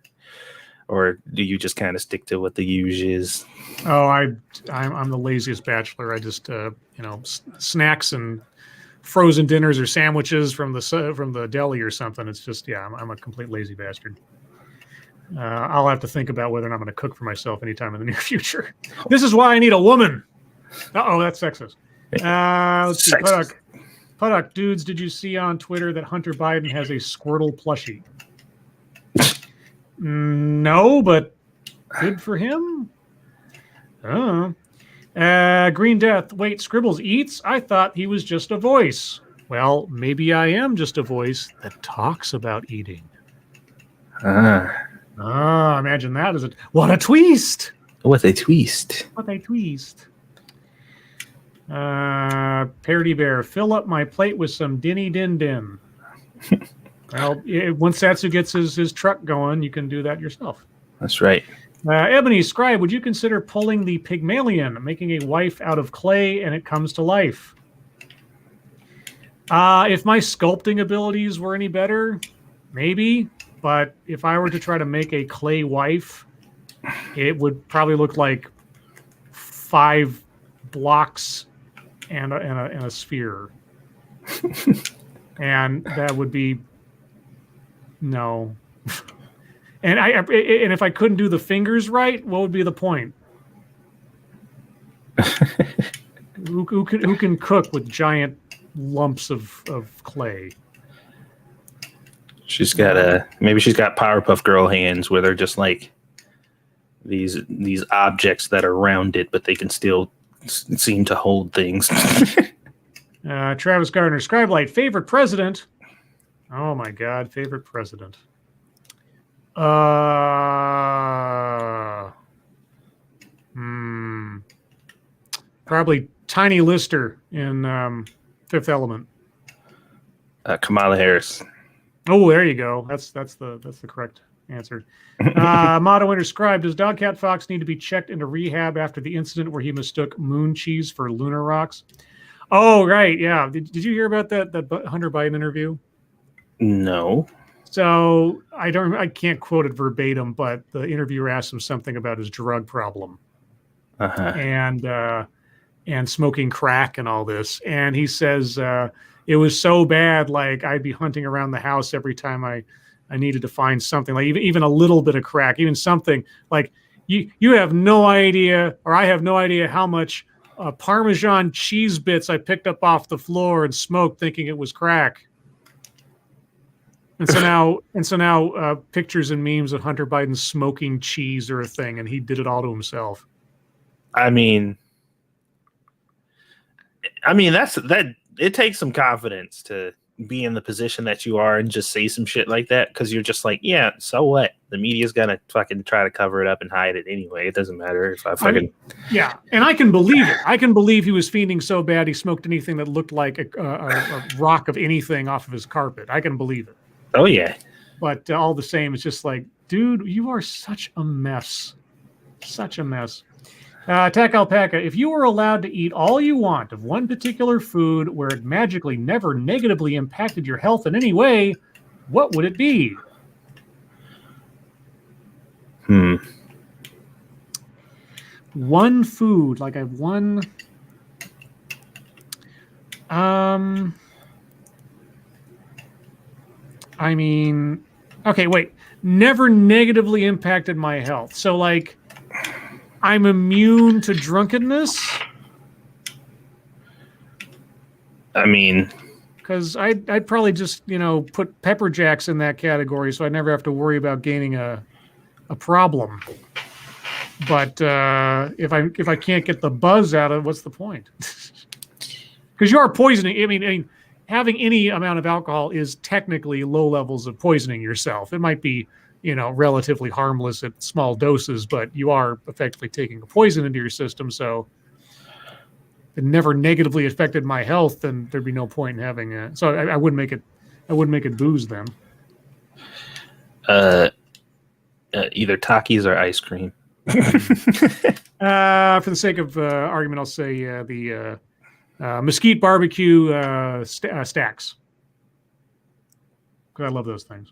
Or do you just kind of stick to what the use is? Oh, I'm the laziest bachelor. I just snacks and frozen dinners or sandwiches from the deli or something. It's just I'm a complete lazy bastard. I'll have to think about whether or not I'm going to cook for myself anytime in the near future. This is why I need a woman. Uh-oh, that's sexist. Let's see. Puddock, dudes, did you see on Twitter that Hunter Biden has a Squirtle plushie? No, but good for him. Green Death. Wait, Scribbles eats? I thought he was just a voice. Well, maybe I am just a voice that talks about eating. Ah, Imagine that as a what a twist! what a twist. What a twist! Parody Bear, fill up my plate with some dinny din din. Well, once Satsu gets his truck going, you can do that yourself. That's right. Ebony Scribe, would you consider pulling the Pygmalion, making a wife out of clay and it comes to life? If my sculpting abilities were any better, maybe. But if I were to try to make a clay wife, it would probably look like 5 blocks and a sphere. And that would be no. And if I couldn't do the fingers right, what would be the point? who can cook with giant lumps of clay? She's got maybe she's got Powerpuff Girl hands where they're just like these objects that are rounded, but they can still seem to hold things. Travis Gardner, Scribe Light, favorite president. Oh my God, favorite president. Probably Tiny Lister in Fifth Element. Kamala Harris. Oh, there you go. That's the correct answer. Motto Winter Scribe, does Dogcat Fox need to be checked into rehab after the incident where he mistook moon cheese for lunar rocks? Oh, right. Yeah. Did you hear about that Hunter Biden interview? No. So I can't quote it verbatim, but the interviewer asked him something about his drug problem. And smoking crack and all this. And he says it was so bad, like I'd be hunting around the house every time I needed to find something, like even a little bit of crack, even something like you have no idea, or I have no idea how much Parmesan cheese bits I picked up off the floor and smoked thinking it was crack. And so now pictures and memes of Hunter Biden smoking cheese are a thing, and he did it all to himself. I mean that it takes some confidence to be in the position that you are and just say some shit like that, because you're just like, yeah, so what? The media's gonna fucking try to cover it up and hide it anyway. It doesn't matter if I fucking yeah. And I can believe it. I can believe he was fiending so bad he smoked anything that looked like a rock of anything off of his carpet. I can believe it. Oh yeah. But all the same, it's just like, dude, you are such a mess. Such a mess. Tack Alpaca, if you were allowed to eat all you want of one particular food where it magically never negatively impacted your health in any way, what would it be? One food, like I've one. I mean, okay, wait. Never negatively impacted my health. So, like, I'm immune to drunkenness? I mean, because I'd probably just, put pepper jacks in that category so I never have to worry about gaining a problem. But if I can't get the buzz out of it, what's the point? Because you are poisoning. I mean, having any amount of alcohol is technically low levels of poisoning yourself. It might be, relatively harmless at small doses, but you are effectively taking a poison into your system. So if it never negatively affected my health, then there'd be no point in having it. So I wouldn't make it. I wouldn't make it booze then. Either Takis or ice cream. For the sake of argument, I'll say the mesquite barbecue stacks. Because I love those things.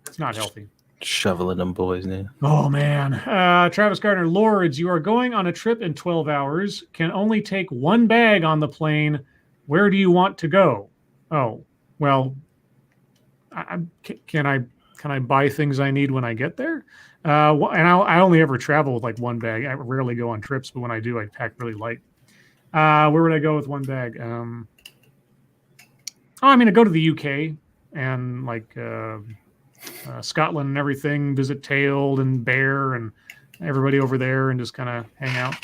It's not healthy. Shoveling them boys now. Oh, man. Travis Gardner, Lords, you are going on a trip in 12 hours. Can only take one bag on the plane. Where do you want to go? Oh, well, can I buy things I need when I get there? And I only ever travel with like one bag. I rarely go on trips, but when I do, I pack really light. Where would I go with one bag? I go to the UK and like Scotland and everything, visit Tailed and Bear and everybody over there and just kind of hang out.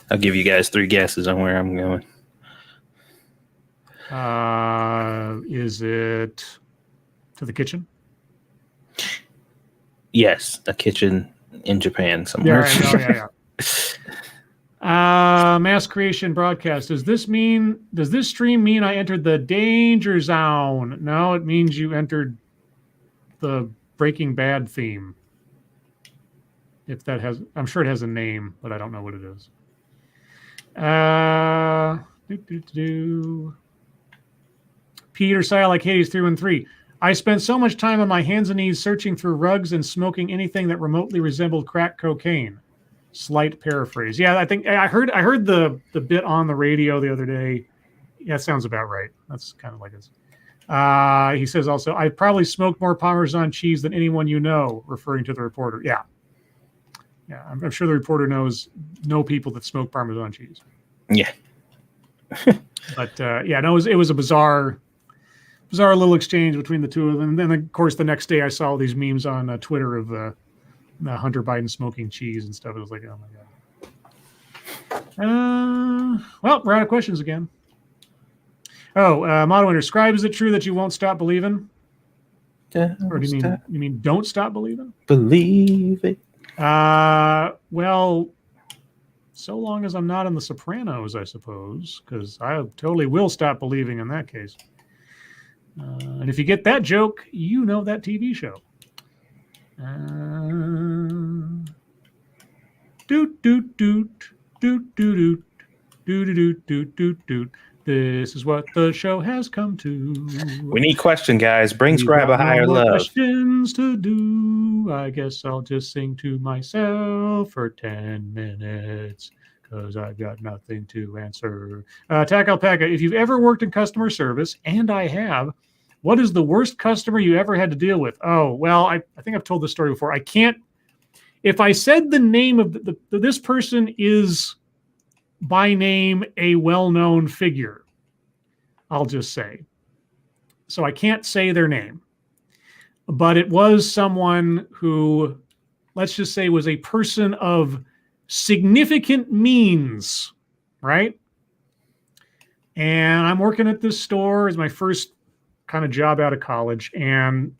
I'll give you guys 3 guesses on where I'm going. Is it to the kitchen? Yes, a kitchen in Japan somewhere. Yeah. Mass creation broadcast. Does this stream mean I entered the danger zone? No, it means you entered the Breaking Bad theme. If that has, I'm sure it has a name, but I don't know what it is. Peter Sile, like Hades 313. I spent so much time on my hands and knees searching through rugs and smoking anything that remotely resembled crack cocaine. Slight paraphrase. Yeah, I think I heard the bit on the radio the other day. Yeah, that sounds about right. That's kind of like this. He says also, I probably smoked more Parmesan cheese than anyone you know, referring to the reporter. Yeah. Yeah, I'm sure the reporter knows people that smoke Parmesan cheese. Yeah. But yeah, no, it was a bizarre little exchange between the two of them. And then, of course, the next day I saw all these memes on Twitter of Hunter Biden smoking cheese and stuff. It was like, oh my God. Well, we're out of questions again. Oh, Motto Winter, Scribe, is it true that you won't stop believing? Or do you mean don't stop believing? Believe it. Well, so long as I'm not in The Sopranos, I suppose, because I totally will stop believing in that case. And if you get that joke, you know that TV show. Doot doot doot doot doot doot doot doot doot doot. This is what the show has come to. We need question, guys. Bring Scribe a higher love. Questions to do. I guess I'll just sing to myself for 10 minutes because I've got nothing to answer. Tack Alpaca, if you've ever worked in customer service, and I have, what is the worst customer you ever had to deal with? Oh, well, I think I've told this story before. I can't. If I said the name of this person is by name a well-known figure, I'll just say. So I can't say their name. But it was someone who, let's just say, was a person of significant means, right? And I'm working at this store as my first kind of job out of college. And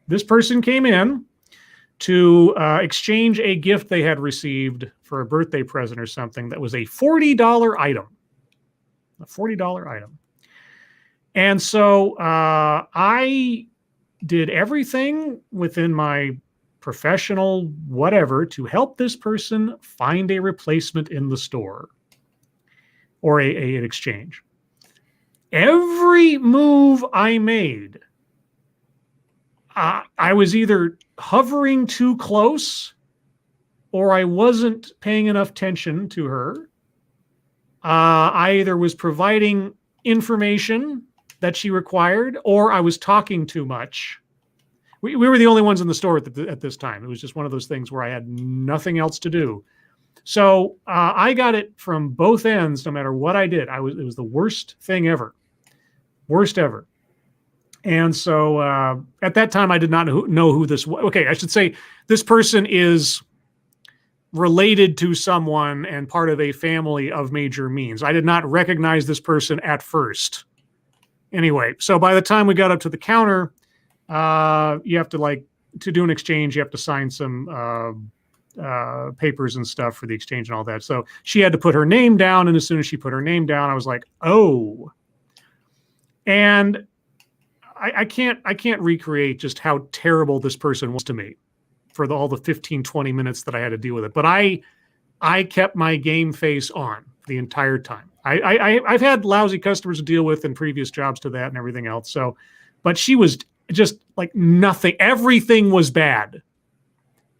this person came in to exchange a gift they had received for a birthday present or something that was a $40 item. A $40 item. And so I did everything within my professional whatever to help this person find a replacement in the store or an exchange. Every move I made, I was either hovering too close or I wasn't paying enough attention to her. I either was providing information that she required or I was talking too much. We were the only ones in the store at this time. It was just one of those things where I had nothing else to do. So I got it from both ends, no matter what I did. It was the worst thing ever. Worst ever. And so at that time, I did not know who this was. Okay, I should say this person is related to someone and part of a family of major means. I did not recognize this person at first. Anyway, so by the time we got up to the counter, you have to to do an exchange, you have to sign some papers and stuff for the exchange and all that. So she had to put her name down. And as soon as she put her name down, I was like, oh. And I can't recreate just how terrible this person was to me for all the 15, 20 minutes that I had to deal with it. But I kept my game face on the entire time. I've had lousy customers to deal with in previous jobs to that and everything else. So, but she was just like nothing. Everything was bad.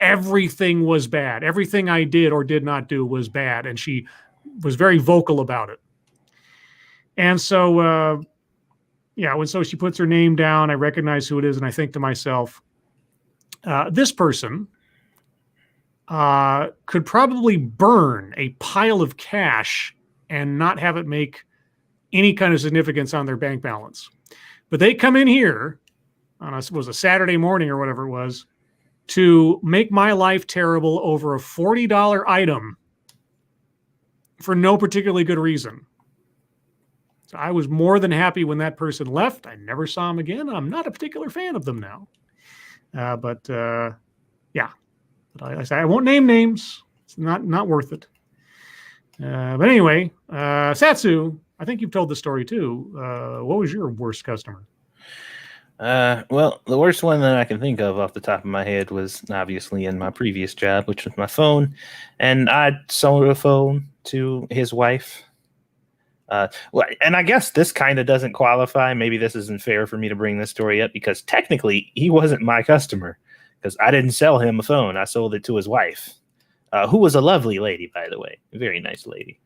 Everything was bad. Everything I did or did not do was bad. And she was very vocal about it. And so, when she puts her name down, I recognize who it is. And I think to myself, this person could probably burn a pile of cash and not have it make any kind of significance on their bank balance. But they come in here on a Saturday morning or whatever it was to make my life terrible over a $40 item for no particularly good reason. So I was more than happy when that person left. I never saw him again. I'm not a particular fan of them now. Yeah. But I say I won't name names. It's not worth it. But anyway, Satsu, I think you've told the story too. What was your worst customer? Well, the worst one that I can think of off the top of my head was obviously in my previous job, which was my phone. And I sold a phone to his wife. And I guess this kind of doesn't qualify. Maybe this isn't fair for me to bring this story up because technically he wasn't my customer because I didn't sell him a phone. I sold it to his wife, who was a lovely lady, by the way, a very nice lady.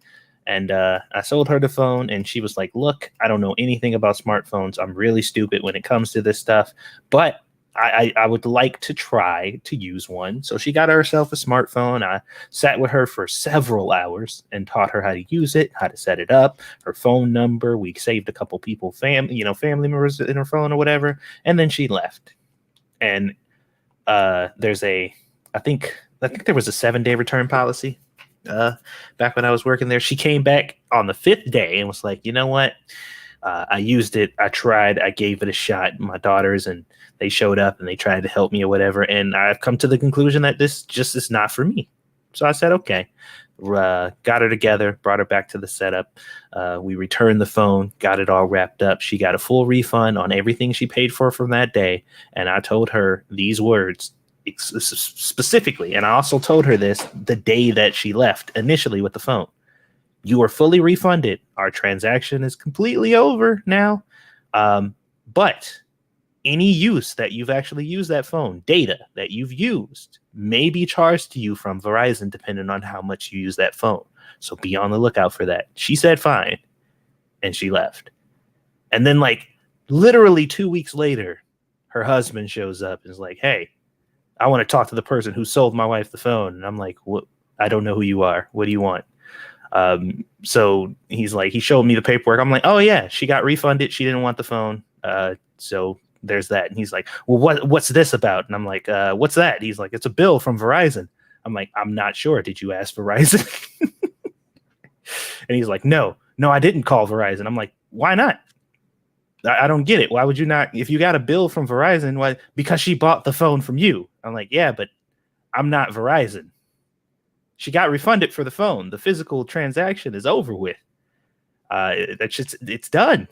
And I sold her the phone and she was like, look, I don't know anything about smartphones. I'm really stupid when it comes to this stuff, but I would like to try to use one. So she got herself a smartphone. I sat with her for several hours and taught her how to use it, how to set it up, her phone number. We saved a couple people, family members in her phone or whatever. And then she left. And I think there was a 7-day return policy back when I was working there. She came back on the 5th day and was like, you know what? I used it. I tried. I gave it a shot. My daughters and they showed up and they tried to help me or whatever. And I've come to the conclusion that this just is not for me. So I said, okay, got her together, brought her back to the setup. We returned the phone, got it all wrapped up. She got a full refund on everything she paid for from that day. And I told her these words specifically. And I also told her this the day that she left initially with the phone. You are fully refunded. Our transaction is completely over now. But any use that you've actually used that phone, data that you've used, may be charged to you from Verizon depending on how much you use that phone. So be on the lookout for that. She said fine, and she left. And then like literally 2 weeks later, her husband shows up and is like, hey, I want to talk to the person who sold my wife the phone. And I'm like, what? I don't know who you are. What do you want? So he's like, he showed me the paperwork. I'm like, oh yeah, she got refunded. She didn't want the phone. So there's that. And he's like, well, what's this about? And I'm like, what's that? He's like, it's a bill from Verizon. I'm like, I'm not sure. Did you ask Verizon? And he's like, no, I didn't call Verizon. I'm like, why not? I don't get it. Why would you not? If you got a bill from Verizon, why? Because she bought the phone from you. I'm like, yeah, but I'm not Verizon. She got refunded for the phone. The physical transaction is over with. It's done.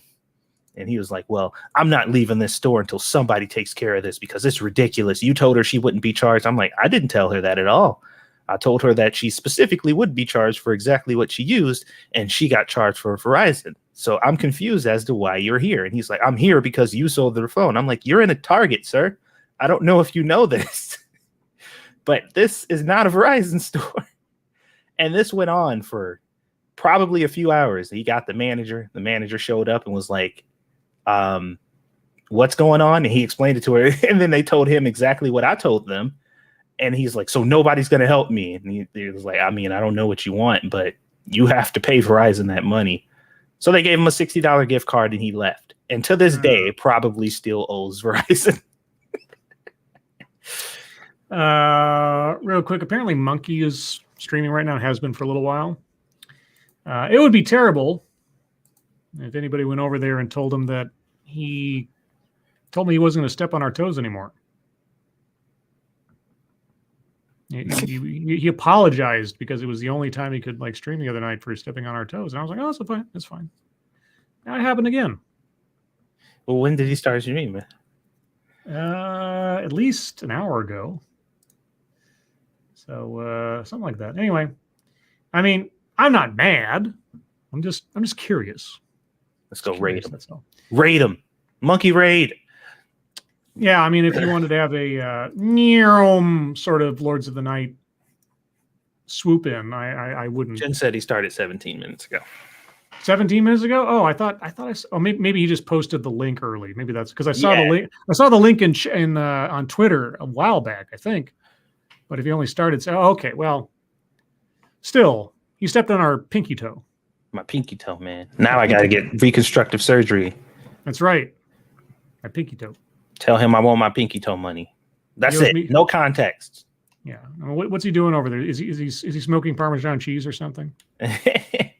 And he was like, well, I'm not leaving this store until somebody takes care of this because it's ridiculous. You told her she wouldn't be charged. I'm like, I didn't tell her that at all. I told her that she specifically would be charged for exactly what she used, and she got charged for Verizon. So I'm confused as to why you're here. And he's like, I'm here because you sold the phone. I'm like, you're in a Target, sir. I don't know if you know this, but this is not a Verizon store. And this went on for probably a few hours. He got the manager. The manager showed up and was like, what's going on? And he explained it to her. And then they told him exactly what I told them. And he's like, so nobody's going to help me. And he was like, I mean, I don't know what you want, but you have to pay Verizon that money. So they gave him a $60 gift card and he left. And to this day, probably still owes Verizon. Real quick, apparently Monkey is streaming right now and has been for a little while. It would be terrible if anybody went over there and told him that he told me he wasn't going to step on our toes anymore. He apologized because it was the only time he could like stream the other night for stepping on our toes. And I was like, oh, it's fine. It's fine. Now it happened again. Well, when did he start streaming? At least an hour ago. So something like that. Anyway, I mean, I'm not mad. I'm just curious. Let's go raid him. That's all. Raid him. Monkey raid. Yeah, I mean, if you wanted to have a sort of Lords of the Night swoop in, I wouldn't. Jen said he started 17 minutes ago. 17 minutes ago? Oh, I thought maybe he just posted the link early. Maybe that's because I saw the link. I saw the link in on Twitter a while back, I think. But if he only started, okay, well, still, he stepped on our pinky toe. My pinky toe, man. Now I got to get reconstructive surgery. That's right. My pinky toe. Tell him I want my pinky toe money. That's it. No context. Yeah. What's he doing over there? Is he smoking Parmesan cheese or something?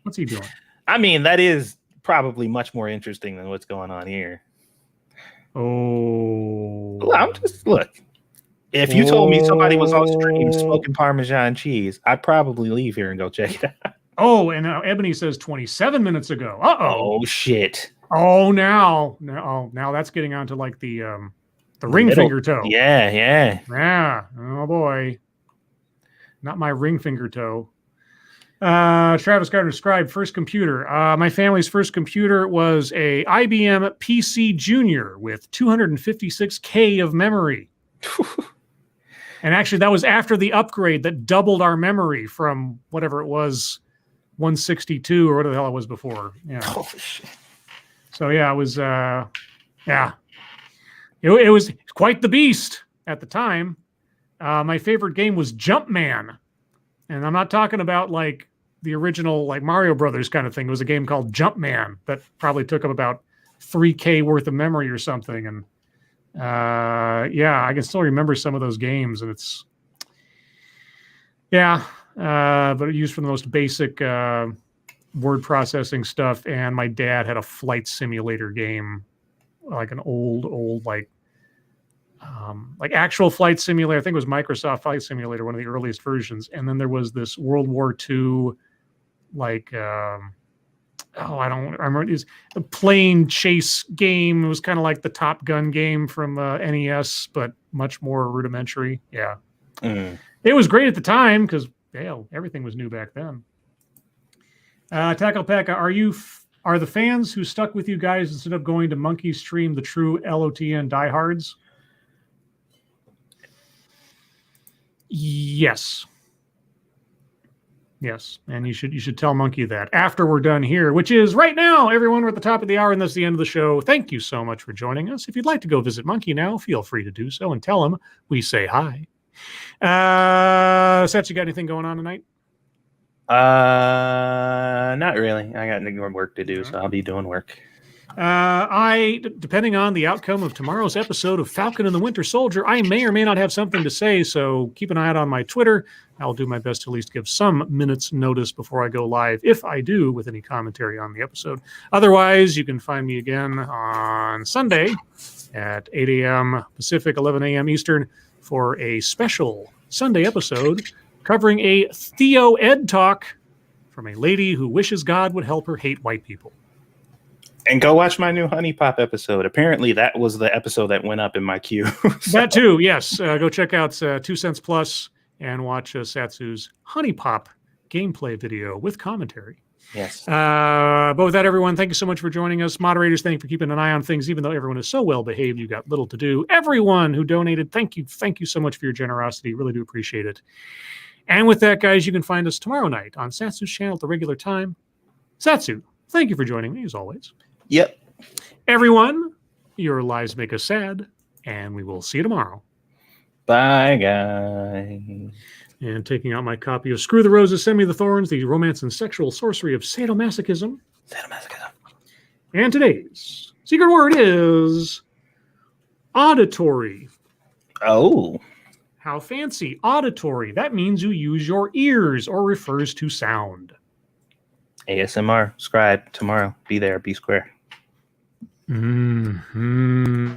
What's he doing? I mean, that is probably much more interesting than what's going on here. Oh, Well, I'm just look. If you told me somebody was on stream smoking Parmesan cheese, I'd probably leave here and go check it out. Oh, and Ebony says 27 minutes ago. Uh-oh. Oh shit. Oh, now that's getting onto like the ring finger toe. Yeah. Yeah. Oh boy. Not my ring finger toe. Travis Gardner, Scribe, first computer. My family's first computer was a IBM PC Junior with 256K of memory. And actually, that was after the upgrade that doubled our memory from whatever it was, 162 or whatever the hell it was before. Yeah. Oh shit. So yeah, it was it was quite the beast at the time. My favorite game was Jumpman. And I'm not talking about like the original like Mario Brothers kind of thing. It was a game called Jumpman that probably took up about 3K worth of memory or something. And I can still remember some of those games, and it's but it used for the most basic word processing stuff. And my dad had a flight simulator game, like an old like actual flight simulator. I think it was Microsoft Flight Simulator, one of the earliest versions. And then there was this World War II, like, I don't remember. It was a plane chase game. It was kind of like the Top Gun game from NES, but much more rudimentary. Yeah. It was great at the time because, everything was new back then. Tackle Pack, are the fans who stuck with you guys instead of going to Monkey Stream the true LOTN diehards? Yes, and you should tell Monkey that after we're done here, which is right now. Everyone, we're at the top of the hour, and that's the end of the show. Thank you so much for joining us. If you'd like to go visit Monkey now, feel free to do so and tell him we say hi. Satsu, you got anything going on tonight? Not really. I got more work to do, so I'll be doing work. Depending on the outcome of tomorrow's episode of Falcon and the Winter Soldier, I may or may not have something to say, so keep an eye out on my Twitter. I'll do my best to at least give some minutes notice before I go live, if I do, with any commentary on the episode. Otherwise, you can find me again on Sunday at 8 a.m. Pacific, 11 a.m. Eastern for a special Sunday episode covering a Theo Ed talk from a lady who wishes God would help her hate white people. And go watch my new Honey Pop episode. Apparently, that was the episode that went up in my queue. That too, yes. Go check out 2 Cents Plus and watch Satsu's Honey Pop gameplay video with commentary. Yes. But with that, everyone, thank you so much for joining us. Moderators, thank you for keeping an eye on things, even though everyone is so well behaved. You got little to do. Everyone who donated, thank you so much for your generosity. Really do appreciate it. And with that, guys, you can find us tomorrow night on Satsu's channel at the regular time. Satsu, thank you for joining me as always. Yep. Everyone, your lives make us sad, and we will see you tomorrow. Bye, guys. And taking out my copy of Screw the Roses, Send Me the Thorns, the romance and sexual sorcery of sadomasochism. And today's secret word is auditory. Oh. How fancy. Auditory. That means you use your ears or refers to sound. ASMR, Scribe, tomorrow. Be there, be square. Mm-hmm.